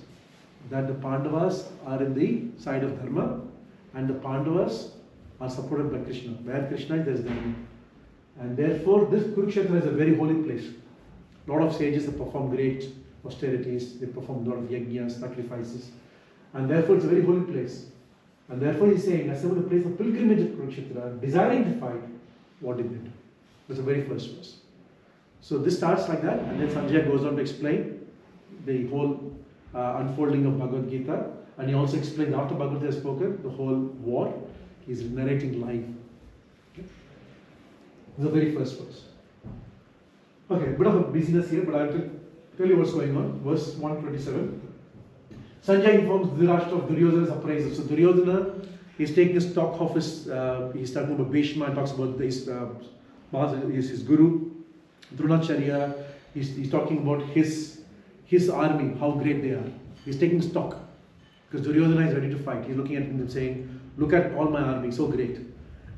that the Pandavas are in the side of Dharma and the Pandavas are supported by Krishna. Where Krishna is, there is Dharma. And therefore, this Kurukshetra is a very holy place. A lot of sages have performed great austerities, they perform a lot of yajnas, sacrifices. And therefore, it's a very holy place. And therefore, he's saying, assemble the place of pilgrimage at Kurukshetra, desiring to fight, what did they do? That's the very first verse. So this starts like that, and then Sanjaya goes on to explain the whole unfolding of Bhagavad Gita, and he also explains after Bhagavad Gita has spoken the whole war. He's narrating live. Okay? The very first verse. Okay, a bit of a busyness here, but I will tell you what's going on. Verse 127. Sanjaya informs Dhritarashtra of Duryodhana's appraisal. So Duryodhana is taking stock of his, he's talking about Bhishma and talks about his guru, Dronacharya. He's talking about his army, how great they are. He's taking stock because Duryodhana is ready to fight. He's looking at him and saying, look at all my army, so great.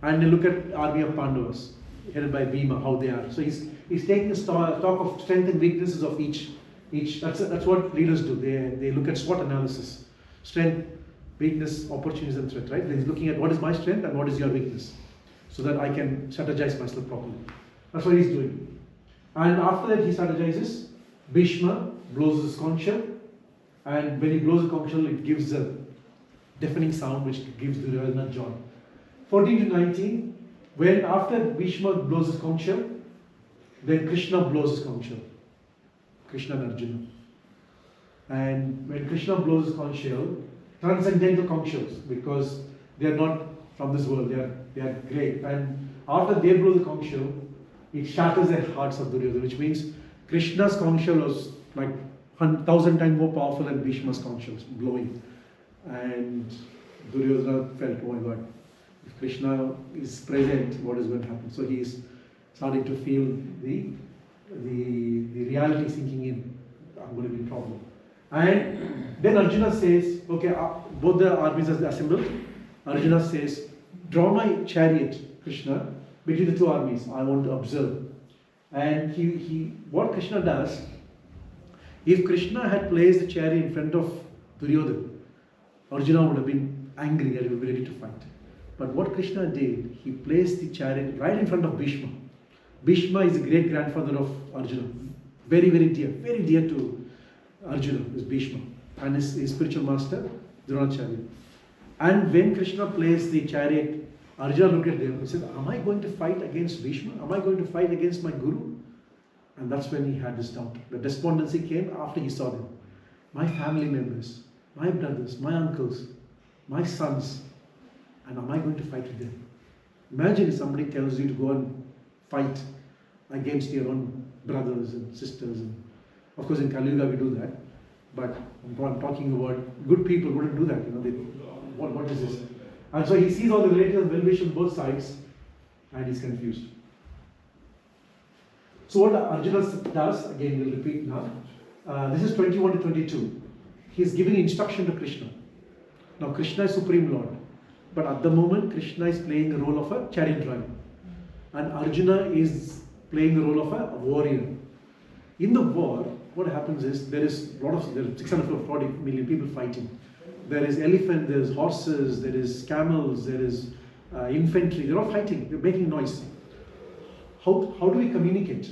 And then look at army of Pandavas, headed by Bhima, how they are. So he's taking stock of strength and weaknesses of each. That's what leaders do. They look at SWOT analysis. Strength, weakness, opportunities and threat, right? He's looking at what is my strength and what is your weakness, so that I can strategize myself properly. That's what he's doing. And after that he strategizes. Bhishma blows his conch shell And when he blows the conch shell, it gives a deafening sound which gives Duryodhana joy. 14 to 19, when after Bhishma blows his conch shell, then Krishna blows his conch shell. Krishna and Arjuna. And when Krishna blows his conch shell, transcendental conch shells, because they are not from this world, they are great. And after they blow the conch shell, it shatters the hearts of Duryodhana, which means Krishna's conch shell was like 1,000 times more powerful than Bhishma's conch shell blowing. And Duryodhana felt, oh my God, if Krishna is present, what is going to happen? So he is starting to feel the reality sinking in. I'm going to be in trouble. And then Arjuna says, okay, both the armies are assembled. Arjuna says, draw my chariot, Krishna, between the two armies. I want to observe. And what Krishna does, if Krishna had placed the chariot in front of Duryodhana, Arjuna would have been angry and he would be ready to fight. But what Krishna did, he placed the chariot right in front of Bhishma. Bhishma is the great grandfather of Arjuna. Very, very dear to Arjuna is Bhishma. And his spiritual master, Dronacharya. And when Krishna placed the chariot, Arjuna looked at them and said, am I going to fight against Bhishma? Am I going to fight against my guru? And that's when he had this doubt. The despondency came after he saw them. My family members, my brothers, my uncles, my sons, and am I going to fight with them? Imagine if somebody tells you to go and fight against your own brothers and sisters. And of course, in Kali Yuga we do that. But I'm talking about good people wouldn't do that. What is this? And so he sees all the relatives and well-wishes on both sides, and he's confused. So what Arjuna does, again we'll repeat now. This is 21 to 22. He is giving instruction to Krishna. Now Krishna is Supreme Lord. But at the moment, Krishna is playing the role of a chariot driver. And Arjuna is playing the role of a warrior. In the war, what happens is there are 640 million people fighting. There is elephant, there is horses, there is camels, there is infantry. They're all fighting. They're making noise. How do we communicate?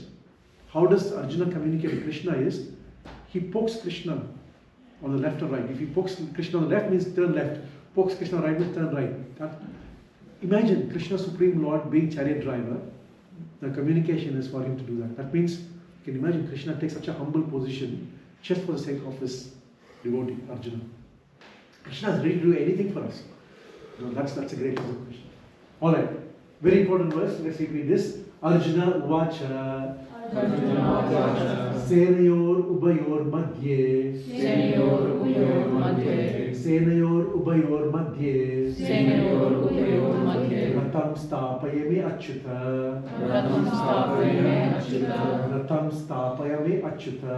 How does Arjuna communicate with Krishna is, he pokes Krishna on the left or right. If he pokes Krishna on the left means turn left. Pokes Krishna right means turn right. Imagine Krishna Supreme Lord being chariot driver. The communication is for him to do that. That means, you can imagine Krishna takes such a humble position just for the sake of his devotee, Arjuna. Krishna is ready to do anything for us. That's a great verse of Krishna. Alright, very important verse. Let's read this. Arjuna Uvacha Senayor Ubayor Madhye Senayor Ubayor Madhye Ratam Stapayame Achyuta Ratam Stapayame Achyuta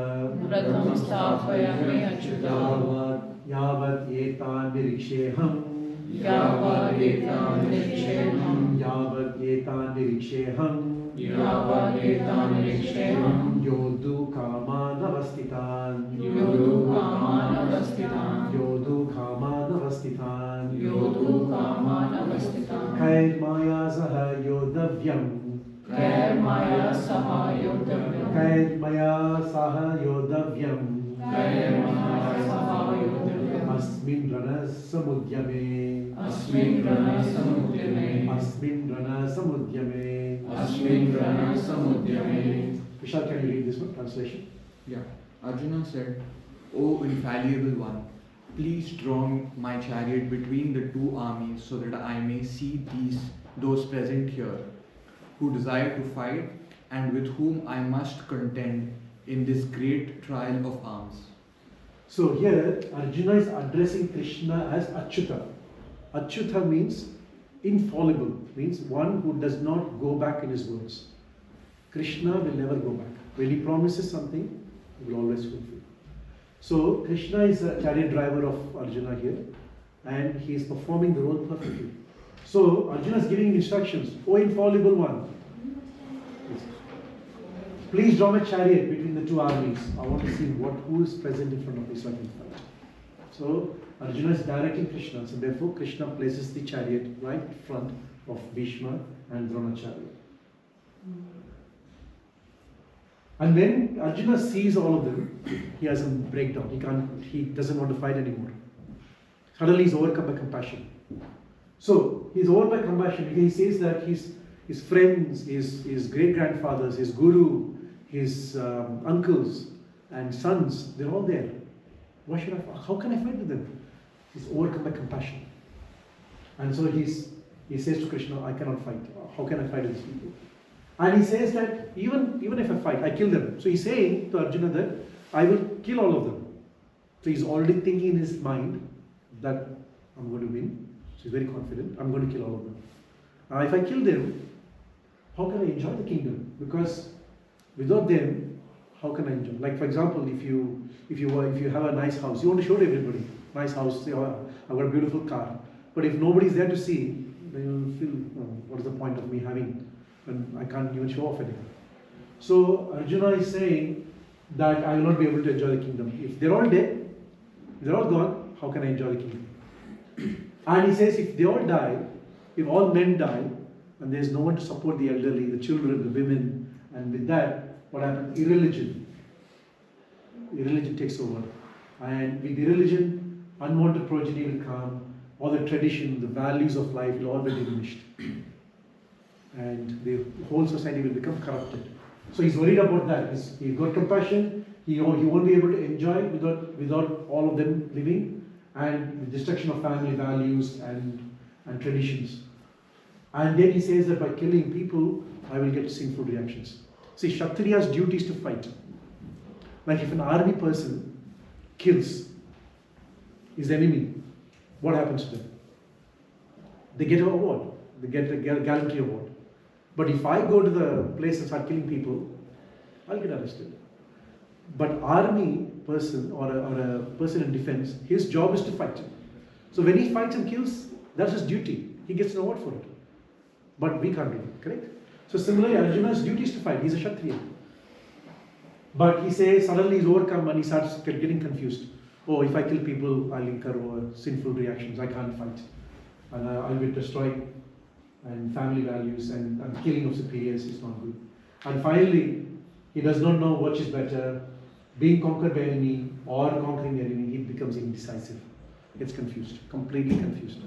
Yavad Etan Niriksheham Yavad Etan Niriksheham Yodu Kamanavastitan Kair Maya Saha Yodavyam Kair Maya Saha Yodavyam Asmin Rana Samudyame Vishal, can you read this one? Translation? Yeah. Arjuna said, O infallible one, please draw my chariot between the two armies so that I may see those present here who desire to fight and with whom I must contend in this great trial of arms. So here Arjuna is addressing Krishna as Achyuta. Achyuta means infallible, means one who does not go back in his words. Krishna will never go back. When he promises something, he will always fulfill. So Krishna is a chariot driver of Arjuna here, and he is performing the role perfectly. So Arjuna is giving instructions. O infallible one, please draw my chariot between the two armies. I want to see who is present in front of me so I can fight. So Arjuna is directing Krishna, so therefore Krishna places the chariot right in front of Bhishma and Dronacharya. And when Arjuna sees all of them, he has a breakdown. He doesn't want to fight anymore. Suddenly he's overcome by compassion. So he's overcome by compassion because he says that his friends, his great-grandfathers, his guru, his uncles and sons, they're all there. How can I fight with them? He's overcome by compassion. And so he says to Krishna, I cannot fight. How can I fight with these people? And he says that even if I fight, I kill them. So he's saying to Arjuna that I will kill all of them. So he's already thinking in his mind that I'm going to win. So he's very confident. I'm going to kill all of them. Now if I kill them, how can I enjoy the kingdom? Because without them, how can I enjoy? Like for example, if you have a nice house, you want to show to everybody, nice house, say, oh, I've got a beautiful car. But if nobody's there to see, then you'll feel, what is the point of me having, and I can't even show off anything. So Arjuna is saying that I will not be able to enjoy the kingdom. If they're all dead, if they're all gone, how can I enjoy the kingdom? And he says if they all die, if all men die, and there's no one to support the elderly, the children, the women, and with that, what happens? Irreligion takes over. And with irreligion, unwanted progeny will come, all the tradition, the values of life will all be diminished. And the whole society will become corrupted. So he's worried about that. He's got compassion, he won't be able to enjoy without all of them living, and the destruction of family values and traditions. And then he says that by killing people, I will get sinful reactions. See, Kshatriya's duty is to fight. Like if an army person kills his enemy, what happens to them? They get an award. They get a gallantry award. But if I go to the place and start killing people, I'll get arrested. But army person or a person in defense, his job is to fight. So when he fights and kills, that's his duty. He gets an award for it. But we can't do it, correct? So similarly, Arjuna's duty is to fight. He's a Kshatriya. But he says suddenly he's overcome and he starts getting confused. Oh, if I kill people, I'll incur sinful reactions. I can't fight. And I'll be destroyed. And family values and killing of superiors is not good. And finally, he does not know which is better, being conquered by enemy or conquering the enemy. He becomes indecisive. Gets confused, completely confused.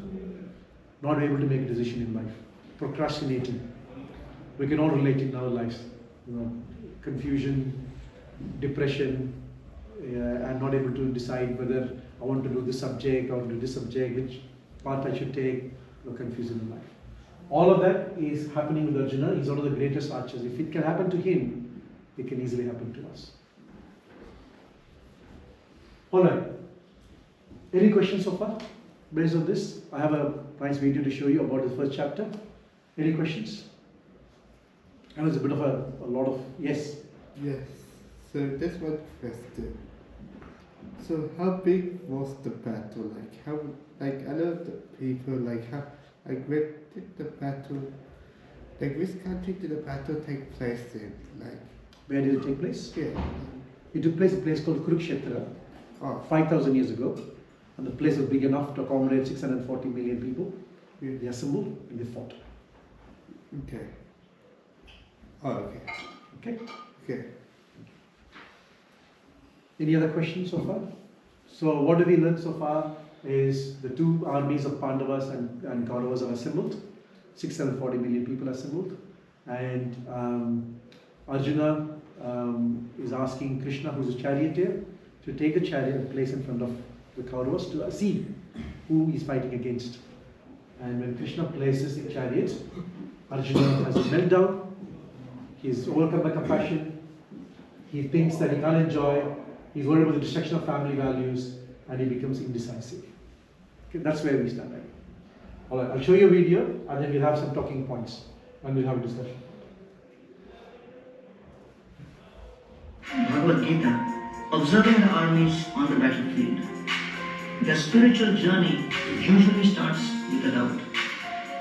Not able to make a decision in life. Procrastinating. We can all relate in our lives. Confusion, depression, and not able to decide whether I want to do this subject or do this subject, which path I should take. We're confused in life. All of that is happening with Arjuna. He's one of the greatest archers. If it can happen to him, it can easily happen to us. Alright. Any questions so far? Based on this, I have a nice video to show you about the first chapter. Any questions? And it's a bit of a lot of, yes? Yes. So that's one question. So how big was the battle? I know the people, where did the battle, which country did the battle take place in? Where did it take place? Yeah. It took place in a place called Kurukshetra, 5,000 years ago. And the place was big enough to accommodate 640 million people. Yeah. They assembled and they fought. Okay. Oh, okay. Okay? Okay. Any other questions so far? So what do we learn so far is the two armies of Pandavas and Kauravas are assembled. 640 million people assembled. And Arjuna is asking Krishna, who's a charioteer, to take a chariot and place in front of the Kauravas to see who he's fighting against. And when Krishna places the chariot, Arjuna has a meltdown. He's overcome by compassion. He thinks that he can't enjoy. He's worried about the destruction of family values, and he becomes indecisive. Okay, that's where we stand right. Alright, I'll show you a video, and then we'll have some talking points, and we'll have a discussion. Bhagavad Gita, observing the armies on the battlefield. The spiritual journey usually starts with a doubt.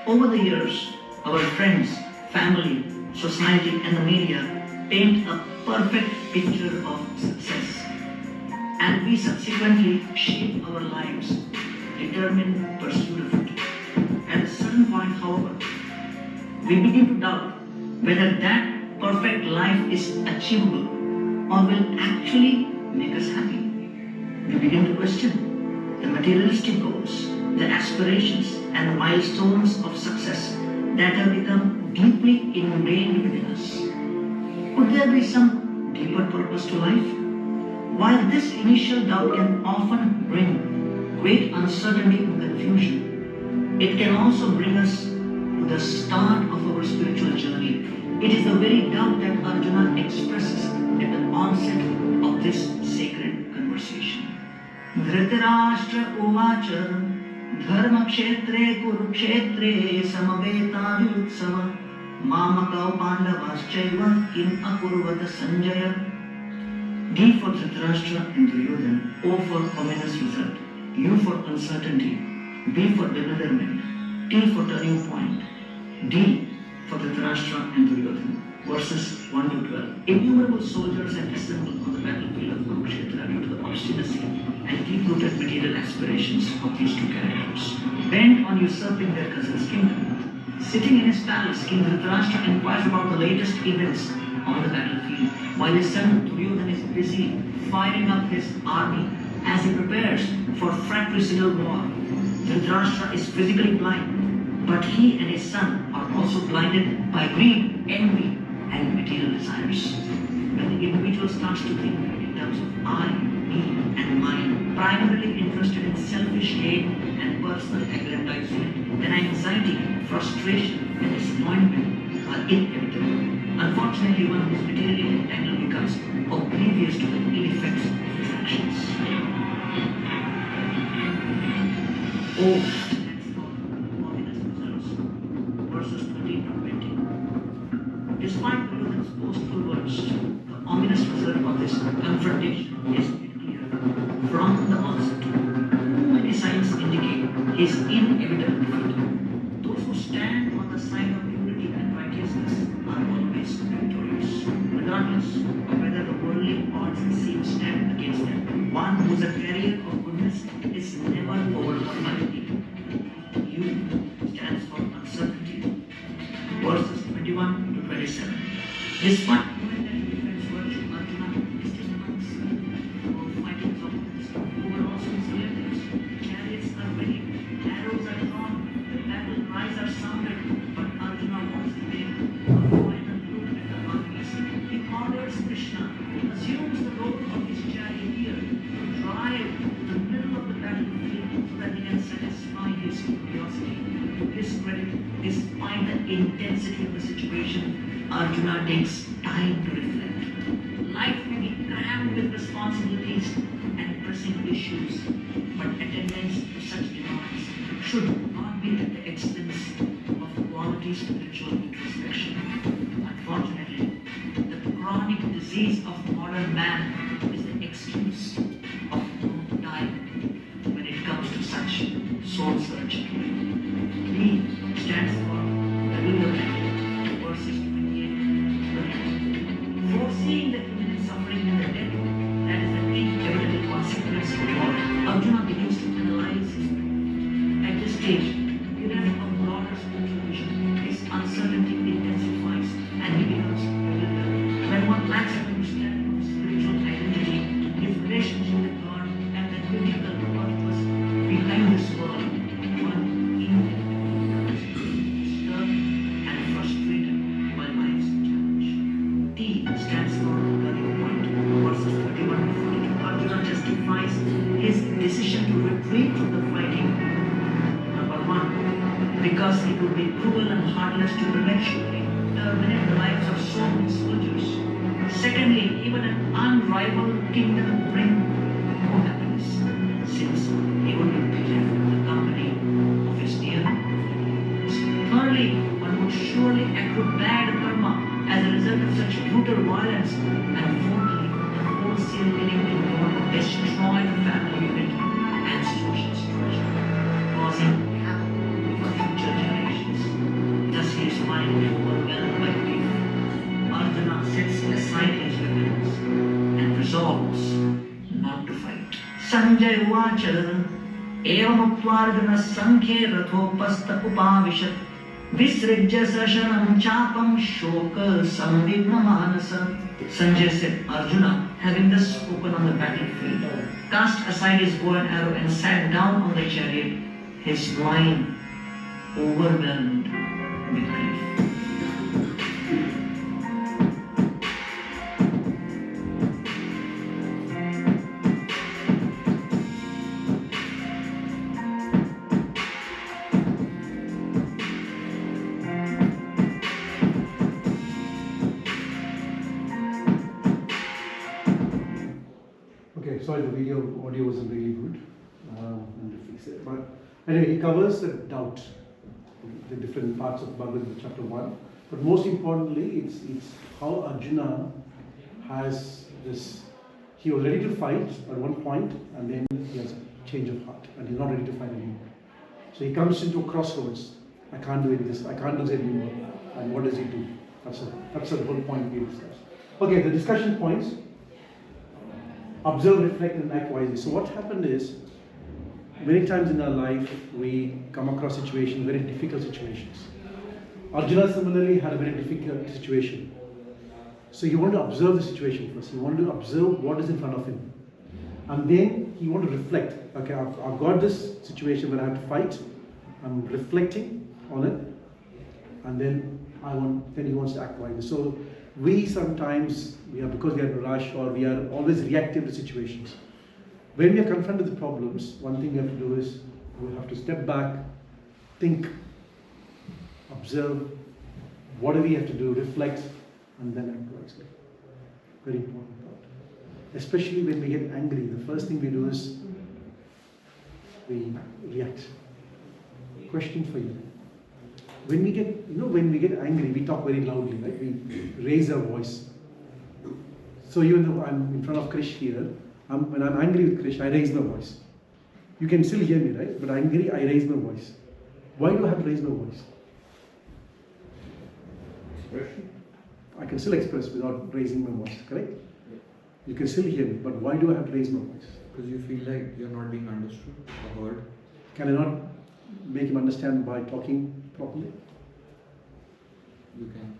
Over the years, our friends, family, society, and the media paint a perfect picture of success. And we subsequently shape our lives, determine pursuit of it. At a certain point, however, we begin to doubt whether that perfect life is achievable or will actually make us happy? We begin to question the materialistic goals, the aspirations and the milestones of success that have become deeply ingrained within us. Could there be some deeper purpose to life? While this initial doubt can often bring great uncertainty and confusion, it can also bring us to the start of our spiritual journey. It is the very doubt that Arjuna expresses at the onset of this sacred conversation. Dhritarashtra uvacha dharma kshetre kurukshetre samaveta Mamakau Pandavaschaiva Kim Akurvata Sanjaya. D for Dhritarashtra and Duryodhana, O for ominous result, U for uncertainty, B for bewilderment, T for turning point, D for Dhritarashtra and Duryodhana. Verses 1 to 12. Innumerable soldiers had assembled on the battlefield of Kurukshetra due to the obstinacy and deep-rooted material aspirations of these two characters, bent on usurping their cousin's kingdom. Sitting in his palace, King Dhritarashtra inquires about the latest events on the battlefield, while his son Duryodhana is busy firing up his army as he prepares for fratricidal war. Dhritarashtra is physically blind, but he and his son are also blinded by greed, envy, and material desires. When the individual starts to think in terms of I, me, and mine, primarily interested in selfish gain and personal aggrandizement, then anxiety, frustration, and disappointment are inevitable. Unfortunately, one whose material entangled becomes oblivious to the ill effects of his actions. Oh, verses 13 to 20. Despite Duryodhana's boastful words, the ominous result of this confrontation is clear. From the onset, many signs indicate his inevitable defeat. Those who stand on the side of purity and righteousness are always victorious, regardless of whether the worldly odds seem stacked against them. One who is a carrier of goodness is never overcome by evil. U stands for uncertainty. Verses 21 to 27. Despite knowing that he defends virtue, Arjuna is still uncertain about fighting his opponents, who are also his relatives. Chariots are ready, arrows are drawn, the battle cries are sounded, but Arjuna wants to take a final look at the armies. He orders Krishna, assumes the role of his charioteer, to drive to the middle of the battlefield so that he can satisfy his curiosity. To his credit, despite the intensity of the situation, Arjuna takes time to reflect. Life may be crammed with responsibilities and pressing issues, but attendance to such demands should not be at the expense of quality spiritual introspection. Unfortunately, the chronic disease of modern man is the excuse of no time when it comes to such soul searching. B stands for bewilderment, verses 28 to 30. Foreseeing the imminent suffering and the death that is the inevitable consequence of war, Arjuna begins to analyze his fate. At this stage, bereft of broader spiritual vision, his uncertainty intensifies and he becomes bewildered. When one lacks an understanding of his spiritual identity, his relationship with God, and the critical purpose behind this world, one inevitably disturbed and frustrated by life's challenge. T stands for turning point. Verses 31 to 42. Arjuna justifies his decision to retreat from the fighting. Number one, because it would be cruel and heartless to prematurely terminate the lives of so many soldiers. Secondly, even an unrivaled kingdom would bring no happiness, since he would be bereft of the company of his dear ones. Thirdly, one would surely accrue bad karma as a result of such brutal violence. And fourthly, the wholesale killing would destroy the family unit and social structure, causing havoc for future generations. Thus his mind overwhelmed by grief. Arjuna sets aside his weapons and resolves not to fight. Sanjay Uvacha Evamukvarjuna Sankhe Rathopasta Upavishat Visrijya Sashanam Chapam Shoka Samvigna Manasa Sanjay said, Arjuna, having thus spoken on the battlefield, cast aside his bow and arrow and sat down on the chariot, his mind overwhelmed with grief. Okay, sorry, the audio wasn't really good. I'm going to fix it. But anyway, he covers the doubt, the different parts of Bhagavad chapter 1. But most importantly, it's how Arjuna has this. He was ready to fight at one point, and then he has a change of heart, and he's not ready to fight anymore. So he comes into a crossroads. I can't do this. I can't do this anymore. And what does he do? That's the whole point we discussed. Okay, the discussion points. Observe, reflect, and act wisely. So what happened is, many times in our life, we come across situations, very difficult situations. Arjuna similarly had a very difficult situation. So he wanted to observe the situation first. He wanted to observe what is in front of him. And then he wanted to reflect. Okay, I've got this situation where I have to fight. I'm reflecting on it. And then he wants to act wisely. So we sometimes, because we are in a rush or we are always reactive to situations. When we are confronted with problems, one thing we have to do is we have to step back, think, observe, what do we have to do, reflect, and then act wisely. Very important part. Especially when we get angry, the first thing we do is we react. Question for you. When we get angry, we talk very loudly, right? We raise our voice. So even though I'm in front of Krish here, when I'm angry with Krish, I raise my voice. You can still hear me, right? But angry, I raise my voice. Why do I have to raise my voice? Expression. I can still express without raising my voice, correct? You can still hear me, but why do I have to raise my voice? Because you feel like you're not being understood or heard. Can I not make him understand by talking properly? You can.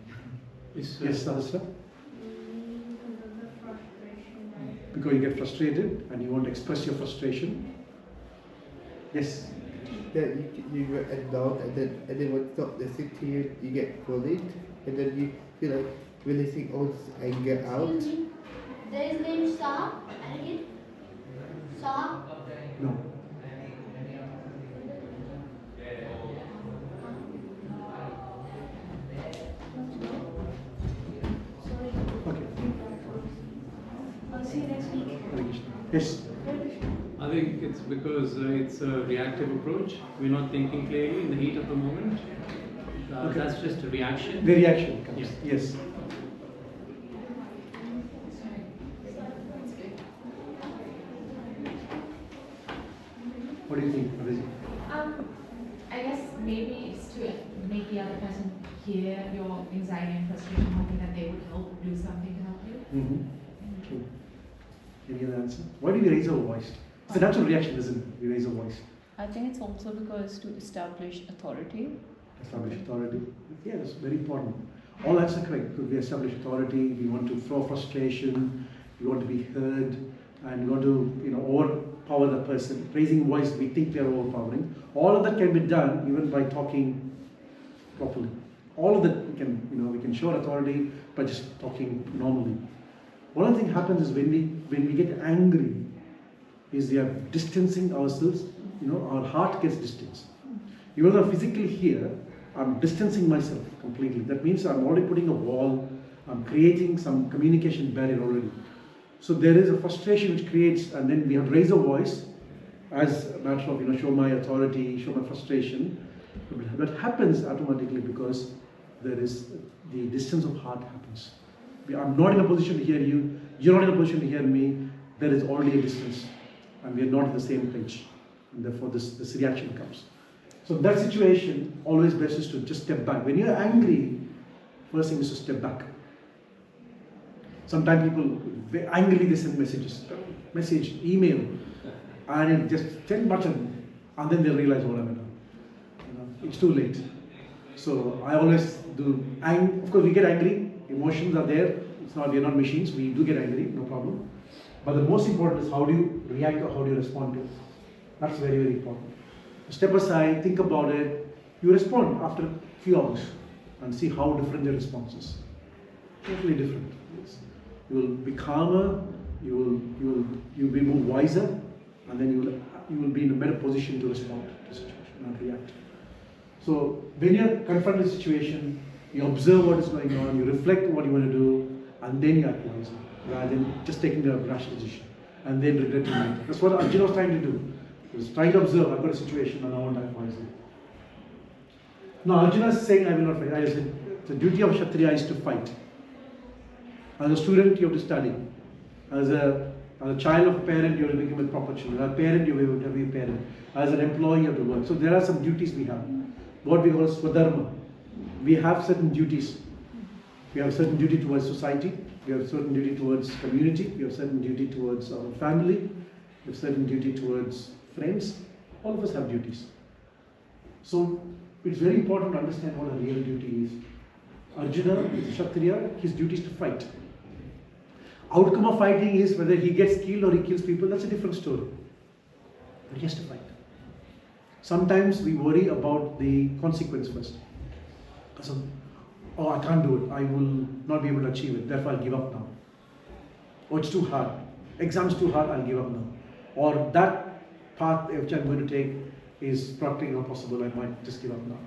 Yes, Sahasra? Because you get frustrated and you want to express your frustration. Yes? That you get down and then when stop listening to you, you get bullied, and then you feel like releasing all this anger out. Excuse me. There is name Sa. And again? Sa. No. Sorry. Okay. I'll see you next week. Hare Krishna. Yes? I think it's because it's a reactive approach. We're not thinking clearly in the heat of the moment. Okay. That's just a reaction. The reaction comes. Yeah. Yes. What do you think, Abhijit? I guess maybe it's to make the other person hear your anxiety and frustration, hoping that they would help do something to help you. Mm-hmm. True. Any other answer? Why do we raise our voice? It's a natural reaction, isn't it? We raise our voice. I think it's also because to establish authority. Establish authority. Yes, very important. All that's correct. Because we establish authority, we want to throw frustration, we want to be heard, and we want to, overpower the person. Raising voice, we think we are overpowering. All of that can be done even by talking properly. All of that we can show authority by just talking normally. One of the things happens is when we get angry, is we are distancing ourselves. Our heart gets distanced. Even though I'm physically here, I'm distancing myself completely. That means I'm already putting a wall. I'm creating some communication barrier already. So there is a frustration which creates, and then we have to raise a voice as a matter of show my authority, show my frustration. That happens automatically because there is the distance of heart happens. I'm not in a position to hear you. You're not in a position to hear me. There is already a distance, and we are not on the same page, and therefore this reaction comes. So in that situation, always best is to just step back. When you're angry, first thing is to step back. Sometimes people angrily they send message, email, and it just send button, and then they realize what I've done. It's too late. So I always do. Of course, we get angry. Emotions are there. It's not, we're not machines, we do get angry, no problem. But the most important is how do you react or how do you respond to it. That's very, very important. Step aside, think about it, you respond after a few hours and see how different the response is. Totally different. Yes. You will be calmer, you will be more wiser, and then you will be in a better position to respond to the situation, not react. So when you're confronted with a situation, you observe what is going on, you reflect on what you want to do, and then you act wisely, rather than just taking a rash decision and then regretting it. That's what Arjuna was trying to do. He was trying to observe, I've got a situation and I want to act wisely. Now Arjuna is saying, I will not fight. I said, the duty of a Kshatriya is to fight. As a student, you have to study. As a child of a parent, you have to become a proper child. As a parent, you have to be a parent. As an employee, you have to work. So there are some duties we have. What we call Swadharma. We have certain duties. We have certain duty towards society. We have certain duty towards community. We have certain duty towards our family. We have certain duty towards friends. All of us have duties. So it's very important to understand what a real duty is. Arjuna is a Kshatriya, his duty is to fight. Outcome of fighting is whether he gets killed or he kills people, that's a different story. But he has to fight. Sometimes we worry about the consequence first. So, oh, I can't do it, I will not be able to achieve it, therefore I'll give up now. Or it's too hard, exam's too hard, I'll give up now. Or that path which I'm going to take is practically not possible, I might just give up now.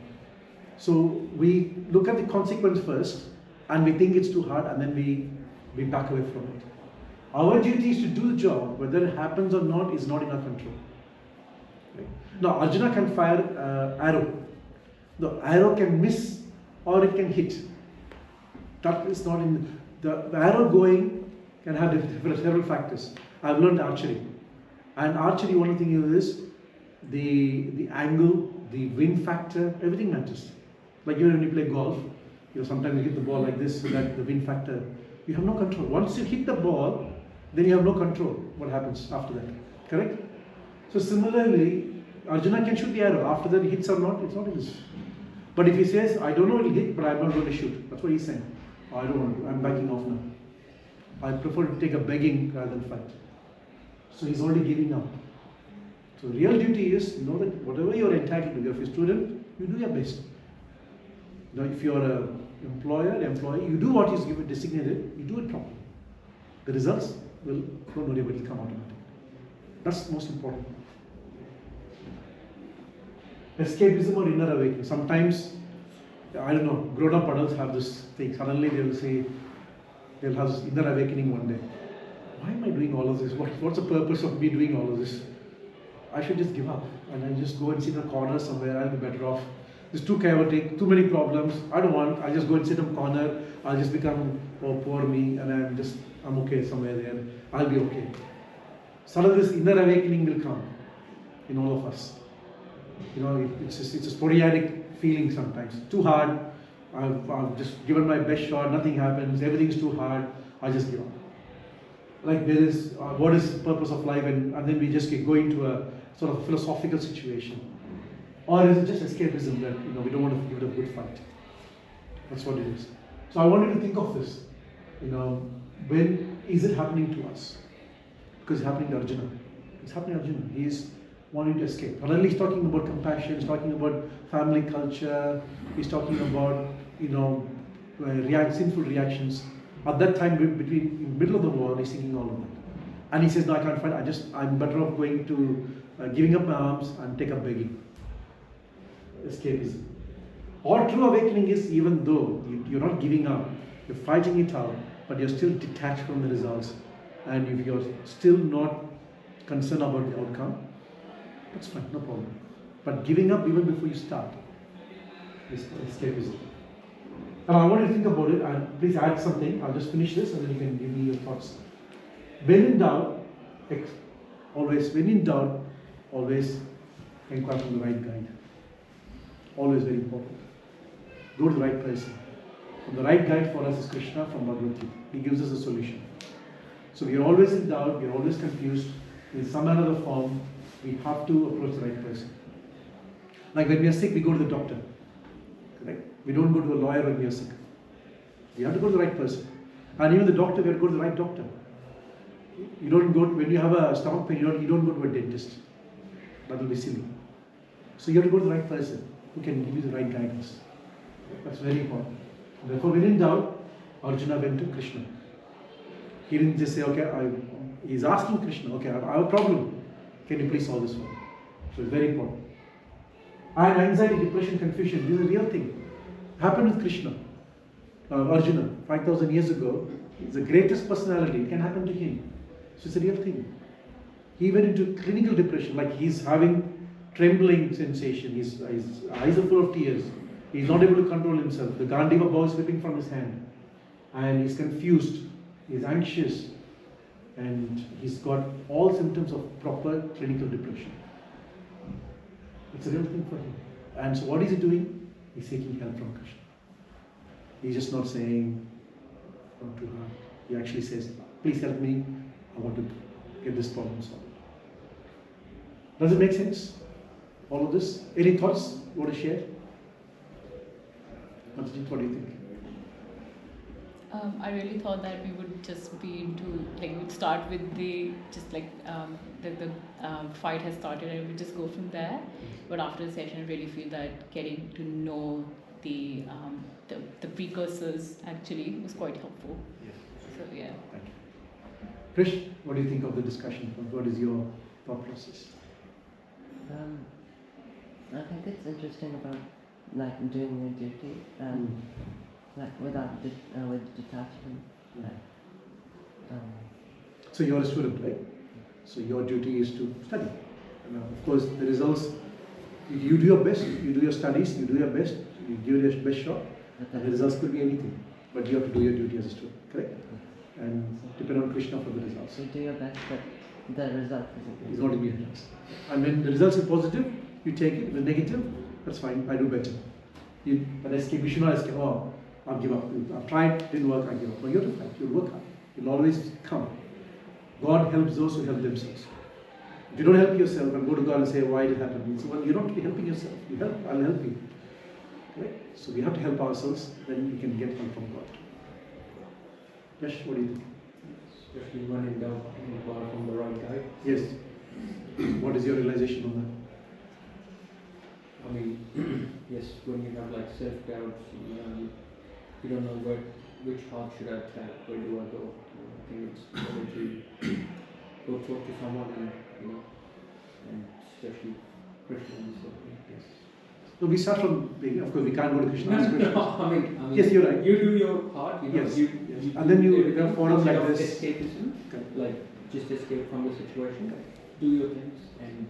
So we look at the consequence first and we think it's too hard and then we back away from it. Our duty is to do the job, whether it happens or not is not in our control. Right? Now Arjuna can fire arrow. The arrow can miss or it can hit. That is not in the arrow going can have several factors. I've learned archery. And archery, one thing is the angle, the wind factor, everything matters. Like even when you play golf, sometimes you hit the ball like this so that the wind factor, you have no control. Once you hit the ball, then you have no control what happens after that. Correct? So similarly, Arjuna can shoot the arrow. After that, it hits or not, it's not his. But if he says, I don't know it will hit, but I'm not going to shoot. That's what he's saying. Oh, I don't want to, I'm backing off now. I prefer to take a begging rather than fight. So he's already giving up. So real duty is, know that whatever you're entitled to, if you're a student, you do your best. Now if you're an employee, you do what is given designated, you do it properly. The results will, don't worry, will come automatically. That's most important. Escapism or inner awakening. Sometimes, I don't know, grown up adults have this thing. Suddenly they will say, they'll have this inner awakening one day. Why am I doing all of this? What's the purpose of me doing all of this? I should just give up and I just go and sit in a corner somewhere. I'll be better off. It's too chaotic, too many problems. I don't want. I'll just go and sit in a corner. I'll just become, oh, poor me, and I'm okay somewhere there. I'll be okay. Suddenly this inner awakening will come in all of us. It's a sporadic feeling sometimes. Too hard. I've just given my best shot. Nothing happens. Everything's too hard. I just give up. Like there is, what is the purpose of life? And then we just go into a sort of philosophical situation. Or is it just escapism that we don't want to give it a good fight? That's what it is. So I want you to think of this. When is it happening to us? Because it's happening to Arjuna. It's happening to Arjuna. He's wanting to escape. Suddenly he's talking about compassion, he's talking about family culture, he's talking about sinful reactions. At that time, in the middle of the war, he's thinking all of that. And he says, no, I can't fight, I'm better off going to giving up my arms and take up begging. Escapism. Or true awakening is even though you're not giving up, you're fighting it out, but you're still detached from the results, and if you're still not concerned about the outcome, that's fine, no problem. But giving up even before you start is escapism. And I want you to think about it, and please add something. I'll just finish this and then you can give me your thoughts. When in doubt, always inquire from the right guide. Always very important. Go to the right person. And the right guide for us is Krishna from Bhagavad Gita. He gives us a solution. So we are always in doubt, we are always confused. In some other form, we have to approach the right person. Like when we are sick, we go to the doctor. Correct? We don't go to a lawyer when we are sick. We have to go to the right person. And even the doctor, we have to go to the right doctor. You don't go, when you have a stomach pain, you don't go to a dentist. That will be silly. So you have to go to the right person who can give you the right guidance. That's very important. Therefore, when in doubt, Arjuna went to Krishna. He didn't just say, okay, he's asking Krishna, okay, I have a problem. Can you please solve this for me? So it's very important. And anxiety, depression, confusion, this is a real thing. Happened with Krishna. Arjuna, 5,000 years ago, he's the greatest personality. It can happen to him. So it's a real thing. He went into clinical depression, like he's having trembling sensation. His eyes are full of tears. He's not able to control himself. The Gandiva bow is slipping from his hand. And he's confused. He's anxious. And he's got all symptoms of proper clinical depression. It's a real thing for him. And so what is he doing? He's seeking help from Krishna. He's just not saying, not too hard. He actually says, please help me. I want to get this problem solved. Does it make sense? All of this? Any thoughts you want to share? What do you think? I really thought that we would just be into, like, we'd start with the fight has started and we just go from there. But after the session, I really feel that getting to know the precursors actually was quite helpful. Yes. So yeah. Thank you. Krish, what do you think of the discussion? What is your thought process? I think it's interesting about like doing your duty and like without with detachment. So you're a student, right? So your duty is to study. And of course, the results, you do your best, you do your studies, you do your best, you give your best shot, and the results could be anything. But you have to do your duty as a student, correct? And depend on Krishna for the results. You do your best, but the result is not in your hands. And when the results are positive, you take it. If it's negative, that's fine, I do better. But escape, you should not escape. Oh, I'll give up. I've tried, didn't work, I give up. No, you have to fight, you'll work hard. You'll always come. God helps those who help themselves. If you don't help yourself and go to God and say, why did it happen? You say, well, you're not really helping yourself. You help, I'll help you. Right? So we have to help ourselves, then we can get help from God. Yes, what do you think? Especially when in doubt, inquire from the right guy. Yes. What is your realization on that? I mean, yes, when you have like self-doubts, you don't know which path should I take, where do I go? I think it's better to go talk to someone and especially Krishna. Yes. So we start from, of course we can't go to Krishna. I mean, yes, you're right. You do your part, yes, you and then you have forum like this. Escapism, like just escape from the situation, do your things and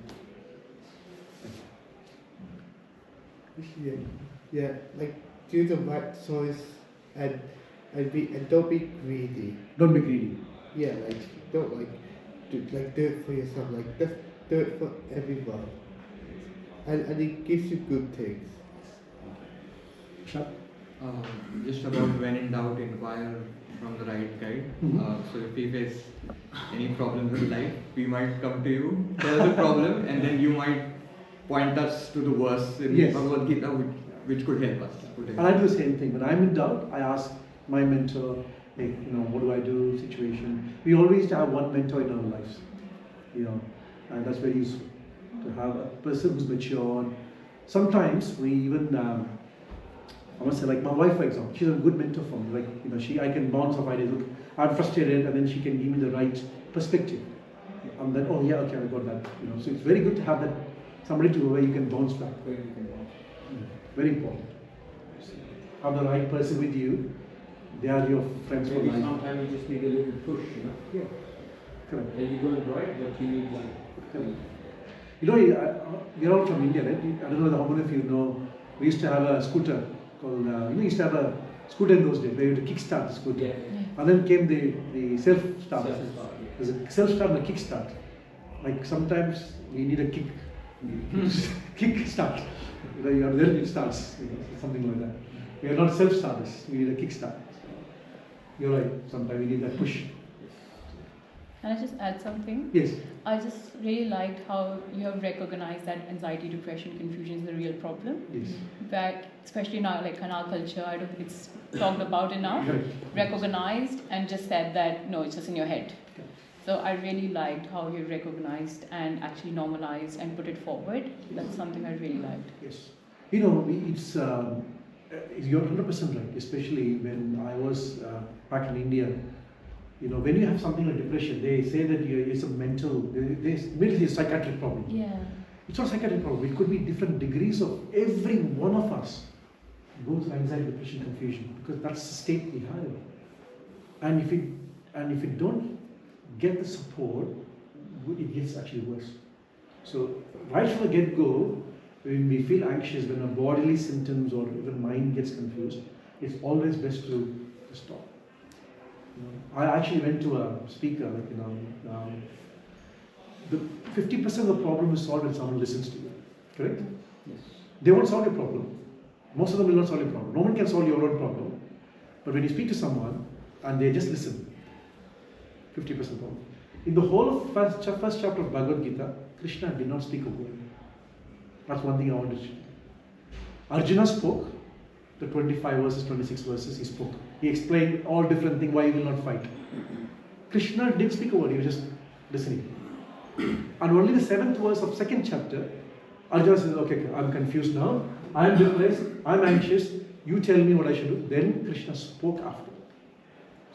yeah, like do the right choice and don't be greedy. Don't be greedy. Yeah, like don't do it for yourself. Like just do it for everyone, and it gives you good things. Just about when in doubt, inquire from the right guide. So if we face any problems in life, we might come to you, tell the problem, and then you might point us to the verse in Bhagavad Gita which could help us. And I do the same thing. When I'm in doubt, I ask my mentor, hey, what do I do, situation. We always have one mentor in our lives, and that's very useful to have a person who's mature. Sometimes we even, I must say, like my wife, for example, she's a good mentor for me. Like, I can bounce off ideas. Look, I'm frustrated, and then she can give me the right perspective. And then, oh yeah, okay, I got that. So it's very good to have that somebody where you can bounce back. Very important. Have the right person with you. They are your friends for life. Sometimes you just need a little push, Yeah. Correct. And you're going right, but you need we're all from India, right? I don't know how many of you know. We used to have a scooter called, we used to have a scooter in those days where you had to kickstart the scooter. Yeah. And then came the self-start. There's a self-start and a kickstart. Like sometimes we need a kick start. Then it starts, something like that. We are not self-starters, we need a kickstart. You're right, sometimes we need that push. Can I just add something? Yes. I just really liked how you have recognized that anxiety, depression, confusion is a real problem. Yes. Back, especially now, like in our culture, I don't think it's talked about enough. Right. Recognized and just said that no, it's just in your head. So I really liked how you recognized and actually normalized and put it forward. That's something I really liked. Yes. You know, it's you're 100% right. Especially when I was back in India. You know, when you have something like depression, they say that it's a mental, immediately a psychiatric problem. Yeah. It's not a psychiatric problem. It could be different degrees of every one of us goes through anxiety, depression, confusion, because that's the state we have. And if you don't get the support, it gets actually worse. So right from the get-go, when we feel anxious, when our bodily symptoms or even mind gets confused, it's always best to stop. I actually went to a speaker, the 50% of the problem is solved when someone listens to you, correct? Yes. They won't solve your problem. Most of them will not solve your problem. No one can solve your own problem. But when you speak to someone and they just listen, 50% problem. In the whole of first chapter of Bhagavad Gita, Krishna did not speak a word. That's one thing I wanted to share. Arjuna spoke. The 25 verses, 26 verses, he spoke. He explained all different things why he will not fight. Krishna didn't speak a word, he was just listening. And only the 7th verse of 2nd chapter, Arjuna says, okay, I'm confused now, I'm depressed, I'm anxious, you tell me what I should do. Then Krishna spoke after.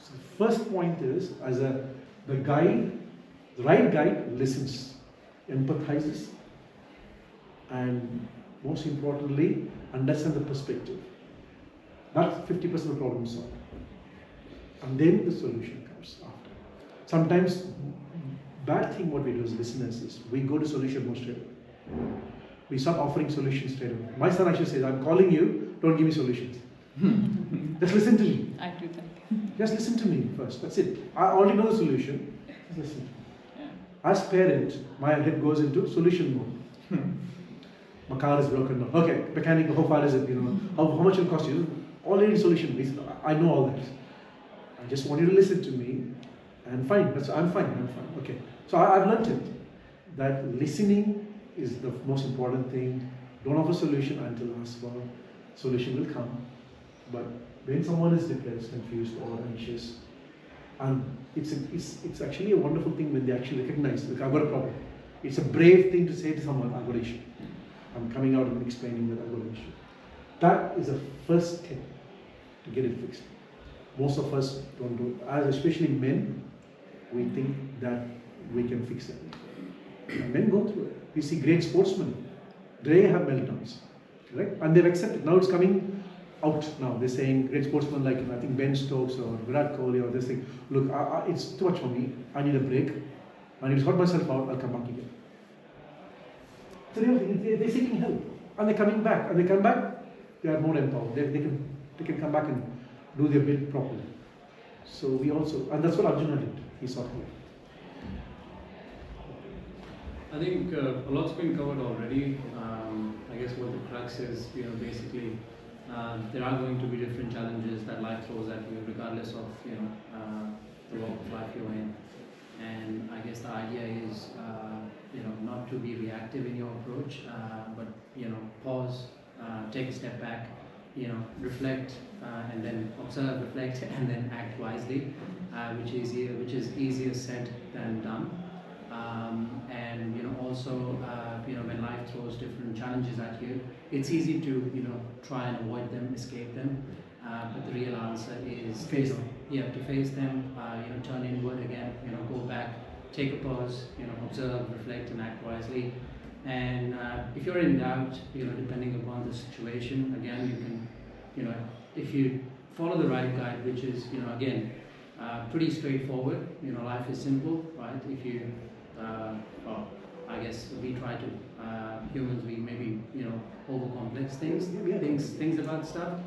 So the first point is, as the guide, the right guide listens, empathizes, and most importantly, understands the perspective. That's 50% of the problem solved. And then the solution comes after. Sometimes, bad thing what we do as listeners is, we go to solution mode straight away. We start offering solutions straight away. My son actually says, I'm calling you, don't give me solutions. Just listen to me. I do that. Just listen to me first, that's it. I already know the solution, just listen. As parent, my head goes into solution mode. My car is broken now. Okay, mechanic, how far is it? How much it will cost you? Already solution. I know all that. I just want you to listen to me, and fine. I'm fine. Okay. So I've learned it that listening is the most important thing. Don't offer solution until asked for. Solution will come. But when someone is depressed, confused, or anxious, and it's actually a wonderful thing when they actually recognize, look, I've got a problem. It's a brave thing to say to someone, I've got an issue. I'm coming out and explaining that I've got an issue. That is the first step to get it fixed. Most of us don't do it. As especially men, we think that we can fix it. And men go through it. We see great sportsmen. They have meltdowns, right? And they've accepted. Now it's coming out now. They're saying great sportsmen like, I think Ben Stokes or Virat Kohli or this thing, look, it's too much for me. I need a break. And if I sort myself out, I'll come back again. It's the real thing. They're seeking help. And they're coming back. And they come back, they are more empowered. They can come back and do their bit properly. So we also, and that's what Arjuna did. He sought help. I think a lot's been covered already. I guess what the crux is, basically, there are going to be different challenges that life throws at you, regardless of the walk of life you're in. And I guess the idea is, not to be reactive in your approach, but pause, take a step back, reflect, and then observe, reflect, and then act wisely, which is easier said than done. And also, when life throws different challenges at you, it's easy to try and avoid them, escape them. But the real answer is face to face them, turn inward again, go back, take a pause, observe, reflect, and act wisely. And if you're in doubt, depending upon the situation, again, you can, if you follow the right guide, which is, again, pretty straightforward. Life is simple, right? If you, I guess we try to, humans, we maybe, overcomplex things about stuff.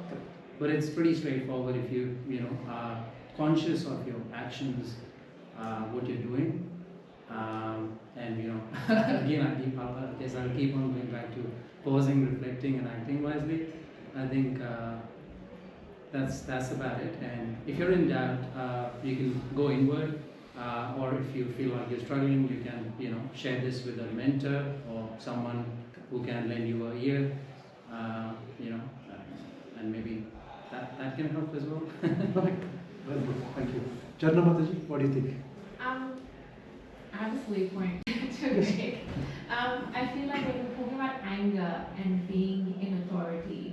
But it's pretty straightforward if you, are conscious of your actions, what you're doing. And again, I'll keep on going back to pausing, reflecting, and acting wisely. I think that's about it. And if you're in doubt, you can go inward, or if you feel like you're struggling, you can, share this with a mentor or someone who can lend you a ear, and maybe that can help as well. Perfect. Well good. Thank you. Charna Mataji, what do you think? I have a silly point to make. I feel like when we're talking about anger and being in authority,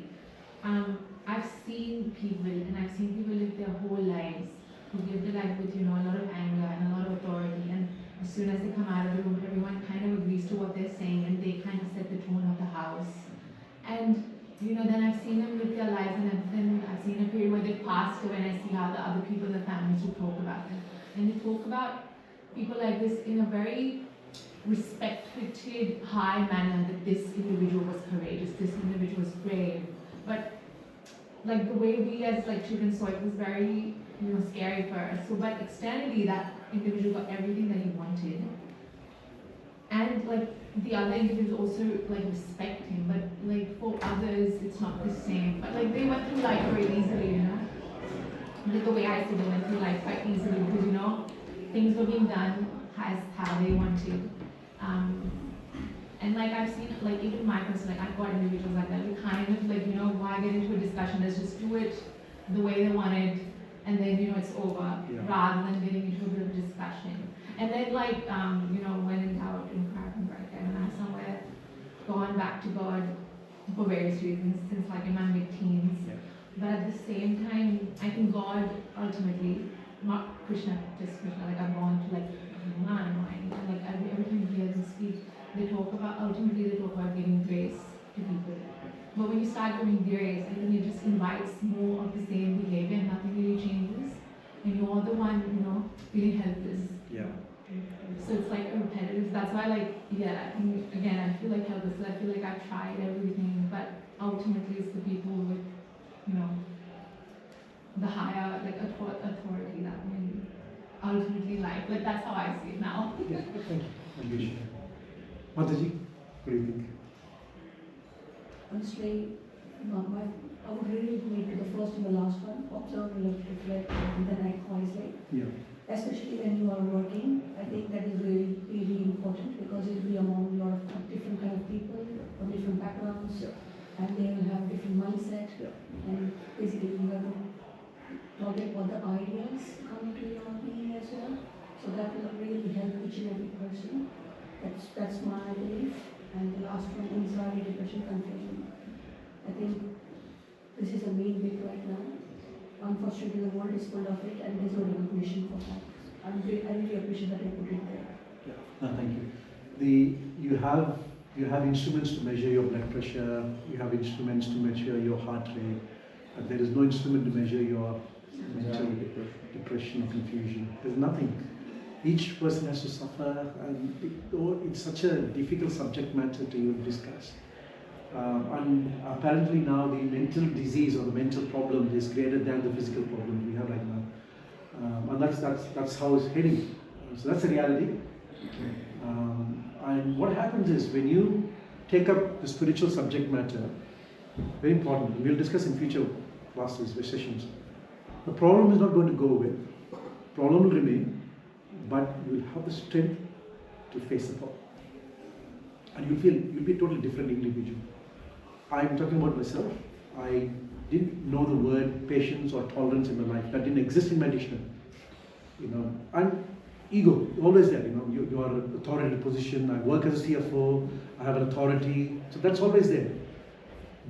I've seen people live their whole lives who live their life with, a lot of anger and a lot of authority, and as soon as they come out of the room, everyone kind of agrees to what they're saying and they kind of set the tone of the house. And then I've seen them live their lives, and then I've seen a period where they've passed away, and I see how the other people in the families will talk about them. And they talk about people like this in a very respected, high manner, that this individual was courageous, this individual was brave. But like the way we as children saw it was very, scary for us. So, but externally, that individual got everything that he wanted. And the other individuals also respect him, but for others it's not the same. But they went through life very easily, the way I said, they went through life quite easily because things were being done as how they wanted. And I've seen even my person, I've got individuals like that. We kind of why get into a discussion? Let's just do it the way they want it, and then it's over, rather than getting into a bit of a discussion. And then when in doubt, inquire from God. And I've somewhere gone back to God for various reasons since in my mid-teens. Yeah. But at the same time, I think God ultimately, not Krishna, just Krishna, I've gone to my mind, and every time you hear them speak, ultimately they talk about giving grace to people. But when you start giving grace, I think it just invites more of the same behavior and nothing really changes. And you're the one, feeling helpless. Yeah. So it's repetitive. That's why I think, again, I feel helpless. I feel I've tried everything, but ultimately it's the people with, the higher authority that win ultimately life. That's how I see it now. Yeah, thank you. Mataji, what do you think? Honestly, I would really relate to the first and the last one, observe, reflect, and then act wisely. Yeah. Especially when you are working, I think that is really, really important because you'll be among a lot of different kind of people from different backgrounds, and they will have different mindset. And basically, you have to forget what the ideas come to your being as well. So that will really help each and every person. That's my belief. And the last one, anxiety, depression, confusion. I think this is a main big right now. Unfortunately, the world is full of it, and there's no recognition for that. I really appreciate that I put it there. Yeah. No, thank you. You have instruments to measure your blood pressure. You have instruments to measure your heart rate. But there is no instrument to measure your mental depression or confusion. There's nothing. Each person has to suffer, and it's such a difficult subject matter to even discuss. And apparently now the mental disease or the mental problem is greater than the physical problem we have right now. And that's how it's heading. So that's the reality. And what happens is when you take up the spiritual subject matter, very important, we'll discuss in future classes, sessions. The problem is not going to go away. Problem will remain, but you will have the strength to face the problem. And you'll be a totally different individual. I'm talking about myself. I didn't know the word patience or tolerance in my life. That didn't exist in my dictionary. And ego, always there. You are an authority position. I work as a CFO. I have an authority. So that's always there.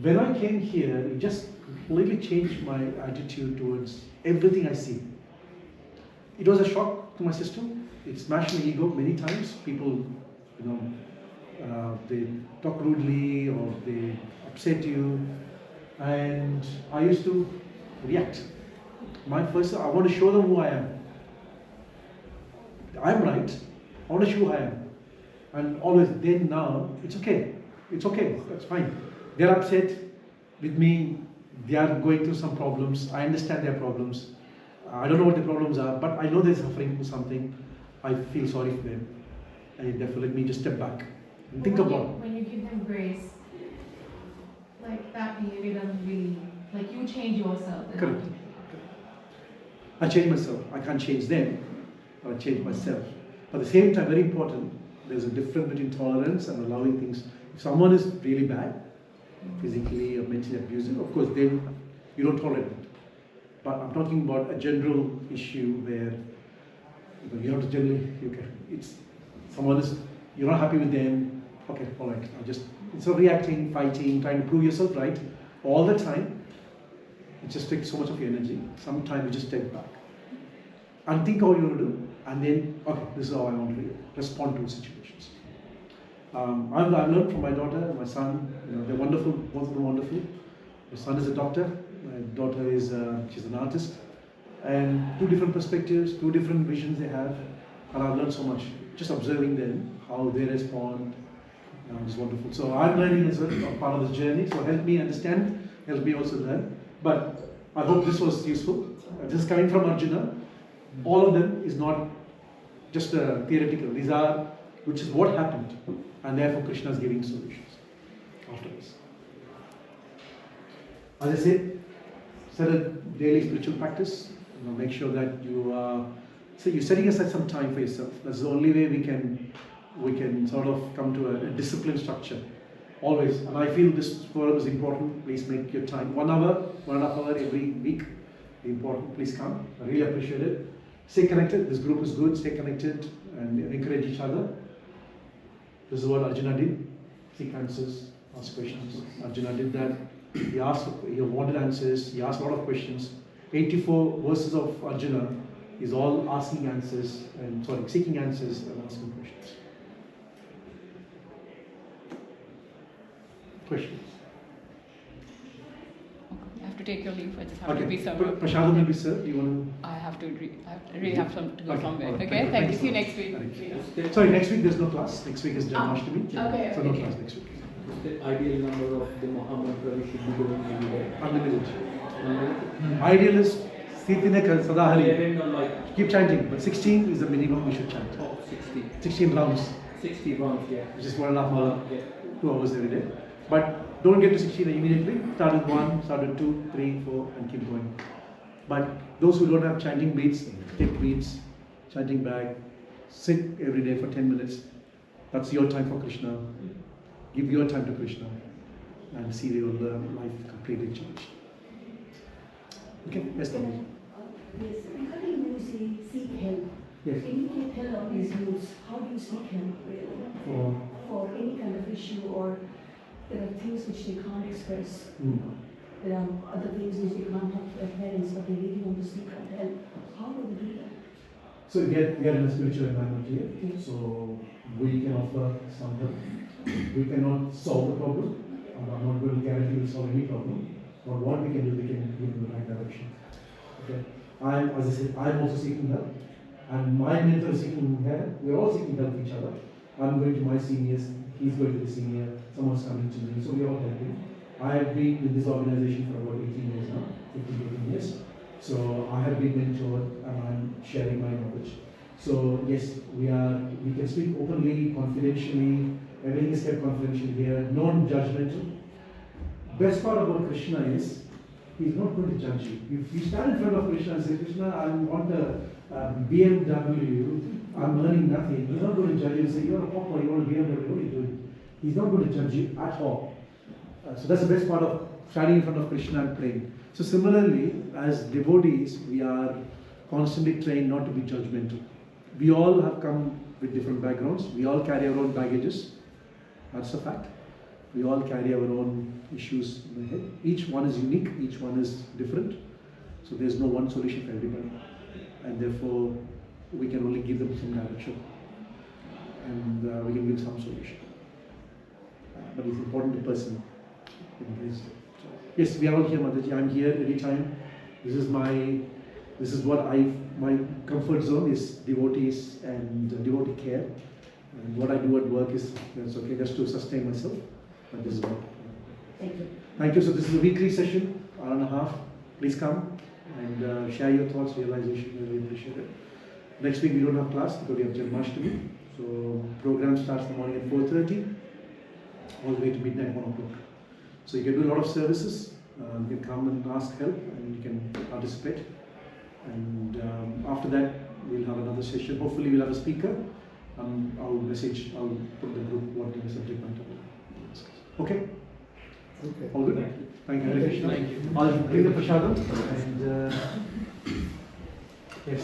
When I came here, it just completely changed my attitude towards everything I see. It was a shock to my system. It smashed my ego many times. People, they talk rudely or they upset you, and I used to react. I want to show them who I am. I'm right. I want to show who I am. And always, then, now, it's okay. It's okay. That's fine. They're upset with me. They are going through some problems. I understand their problems. I don't know what the problems are, but I know they're suffering from something. I feel sorry for them. And therefore, let me just step back and think about it. When you give them grace, that behavior doesn't really, you change yourself. Correct. I change myself. I can't change them. or I change myself. At the same time, very important, there's a difference between tolerance and allowing things. If someone is really bad, physically or mentally abusive, of course, then you don't tolerate it. But I'm talking about a general issue where you have to generally, it's someone is, you're not happy with them, okay, all right, instead of reacting, fighting, trying to prove yourself right all the time, it just takes so much of your energy. Sometimes you just step back and think how you're going to do, and then, okay, this is how I want to respond to situations. I've learned from my daughter, my son, they're wonderful, both of them wonderful. My son is a doctor, my daughter is, she's an artist. And two different perspectives, two different visions they have, and I've learned so much. Just observing them, how they respond, is wonderful. So I'm learning as well, part of this journey, so help me understand, help me also learn. But I hope this was useful. This is coming from Arjuna. All of them is not just theoretical, these are, which is what happened, and therefore Krishna is giving solutions afterwards. As I said, set a daily spiritual practice. Make sure that you're setting aside some time for yourself. That's the only way we can sort of come to a disciplined structure. Always, and I feel this forum is important. Please make your time 1 hour, 1.5 hours every week. Important. Please come. I really appreciate it. Stay connected. This group is good. Stay connected and encourage each other. This is what Arjuna did. Seek answers, ask questions. Arjuna did that. He wanted answers. He asked a lot of questions. 84 verses of Arjuna is all asking answers and seeking answers and asking questions. Questions? Okay, I have to take your leave. I just have to be somewhere. Prashadam will be served. You want to? I really have to go somewhere. Okay, thank you. See you next week. Sorry, next week there's no class. Next week is Janmashtami. Okay. So no class next week. The ideal number of the Mahamantra we should be doing every day. Unlimited. Ideal is Sthitine Sadahari. Keep chanting, but 16 is the minimum we should chant. Oh, 60. 16 rounds. 60 rounds, yeah. Which is 1.5 hours, 2 hours every day. But don't get to 16 immediately. Start with 1, start with 2, 3, 4, and keep going. But those who don't have chanting beats, take beats, chanting bag, sit every day for 10 minutes. That's your time for Krishna. Give your time to Krishna and see your life completely changed. Okay, yes, Tamesh. Yes, regarding when you say seek help, Yes. can you get help on these youths? How do you seek help really? For any kind of issue, or there are things which they can't express. There are other things which they can't talk to their parents, but they really want to seek out help. How do they do that? So we are in a spiritual environment here, so we can offer some help. We cannot solve the problem. I'm not going to guarantee we'll solve any problem. But what we can do, we can give in the right direction. Okay. As I said, I'm also seeking help. And my mentor is seeking help. We're all seeking help each other. I'm going to my seniors, he's going to the senior, someone's coming to me, so we're all helping. I have been with this organization for about 18 years now, 15 years. So I have been mentored and I'm sharing my knowledge. So yes, we can speak openly, confidentially, everything is kept confidential here, non-judgmental. Best part about Krishna is, he's not going to judge you. If you stand in front of Krishna and say, Krishna, I want a BMW, I'm earning nothing, he's not going to judge you and say, you're a pauper, you want a BMW, what are you doing? He's not going to judge you at all. So that's the best part of standing in front of Krishna and praying. So similarly, as devotees, we are constantly trained not to be judgmental. We all have come with different backgrounds. We all carry our own baggages. That's a fact. We all carry our own issues in the head. Each one is unique. Each one is different. So there's no one solution for everybody. And therefore, we can only give them some direction. And we can give some solution. But it's important to person. Yes, we are all here, Mataji. I'm here anytime. This is my comfort zone is devotees and devotee care. And what I do at work is, it's okay, just to sustain myself. But this is what. Thank you. Thank you. So this is a weekly session, 1.5 hours. Please come and share your thoughts, realization. We really appreciate it. Next week we don't have class because we have Janmashtami. So program starts in the morning at 4:30, all the way to midnight, 1 o'clock. So you can do a lot of services. You can come and ask help, and you can participate. And after that, we'll have another session. Hopefully we'll have a speaker. I'll put the group what the subject matter will discuss. Okay? Okay. All good? Thank you. Hare Krishna. Thank you. I'll bring the prasadam and yes.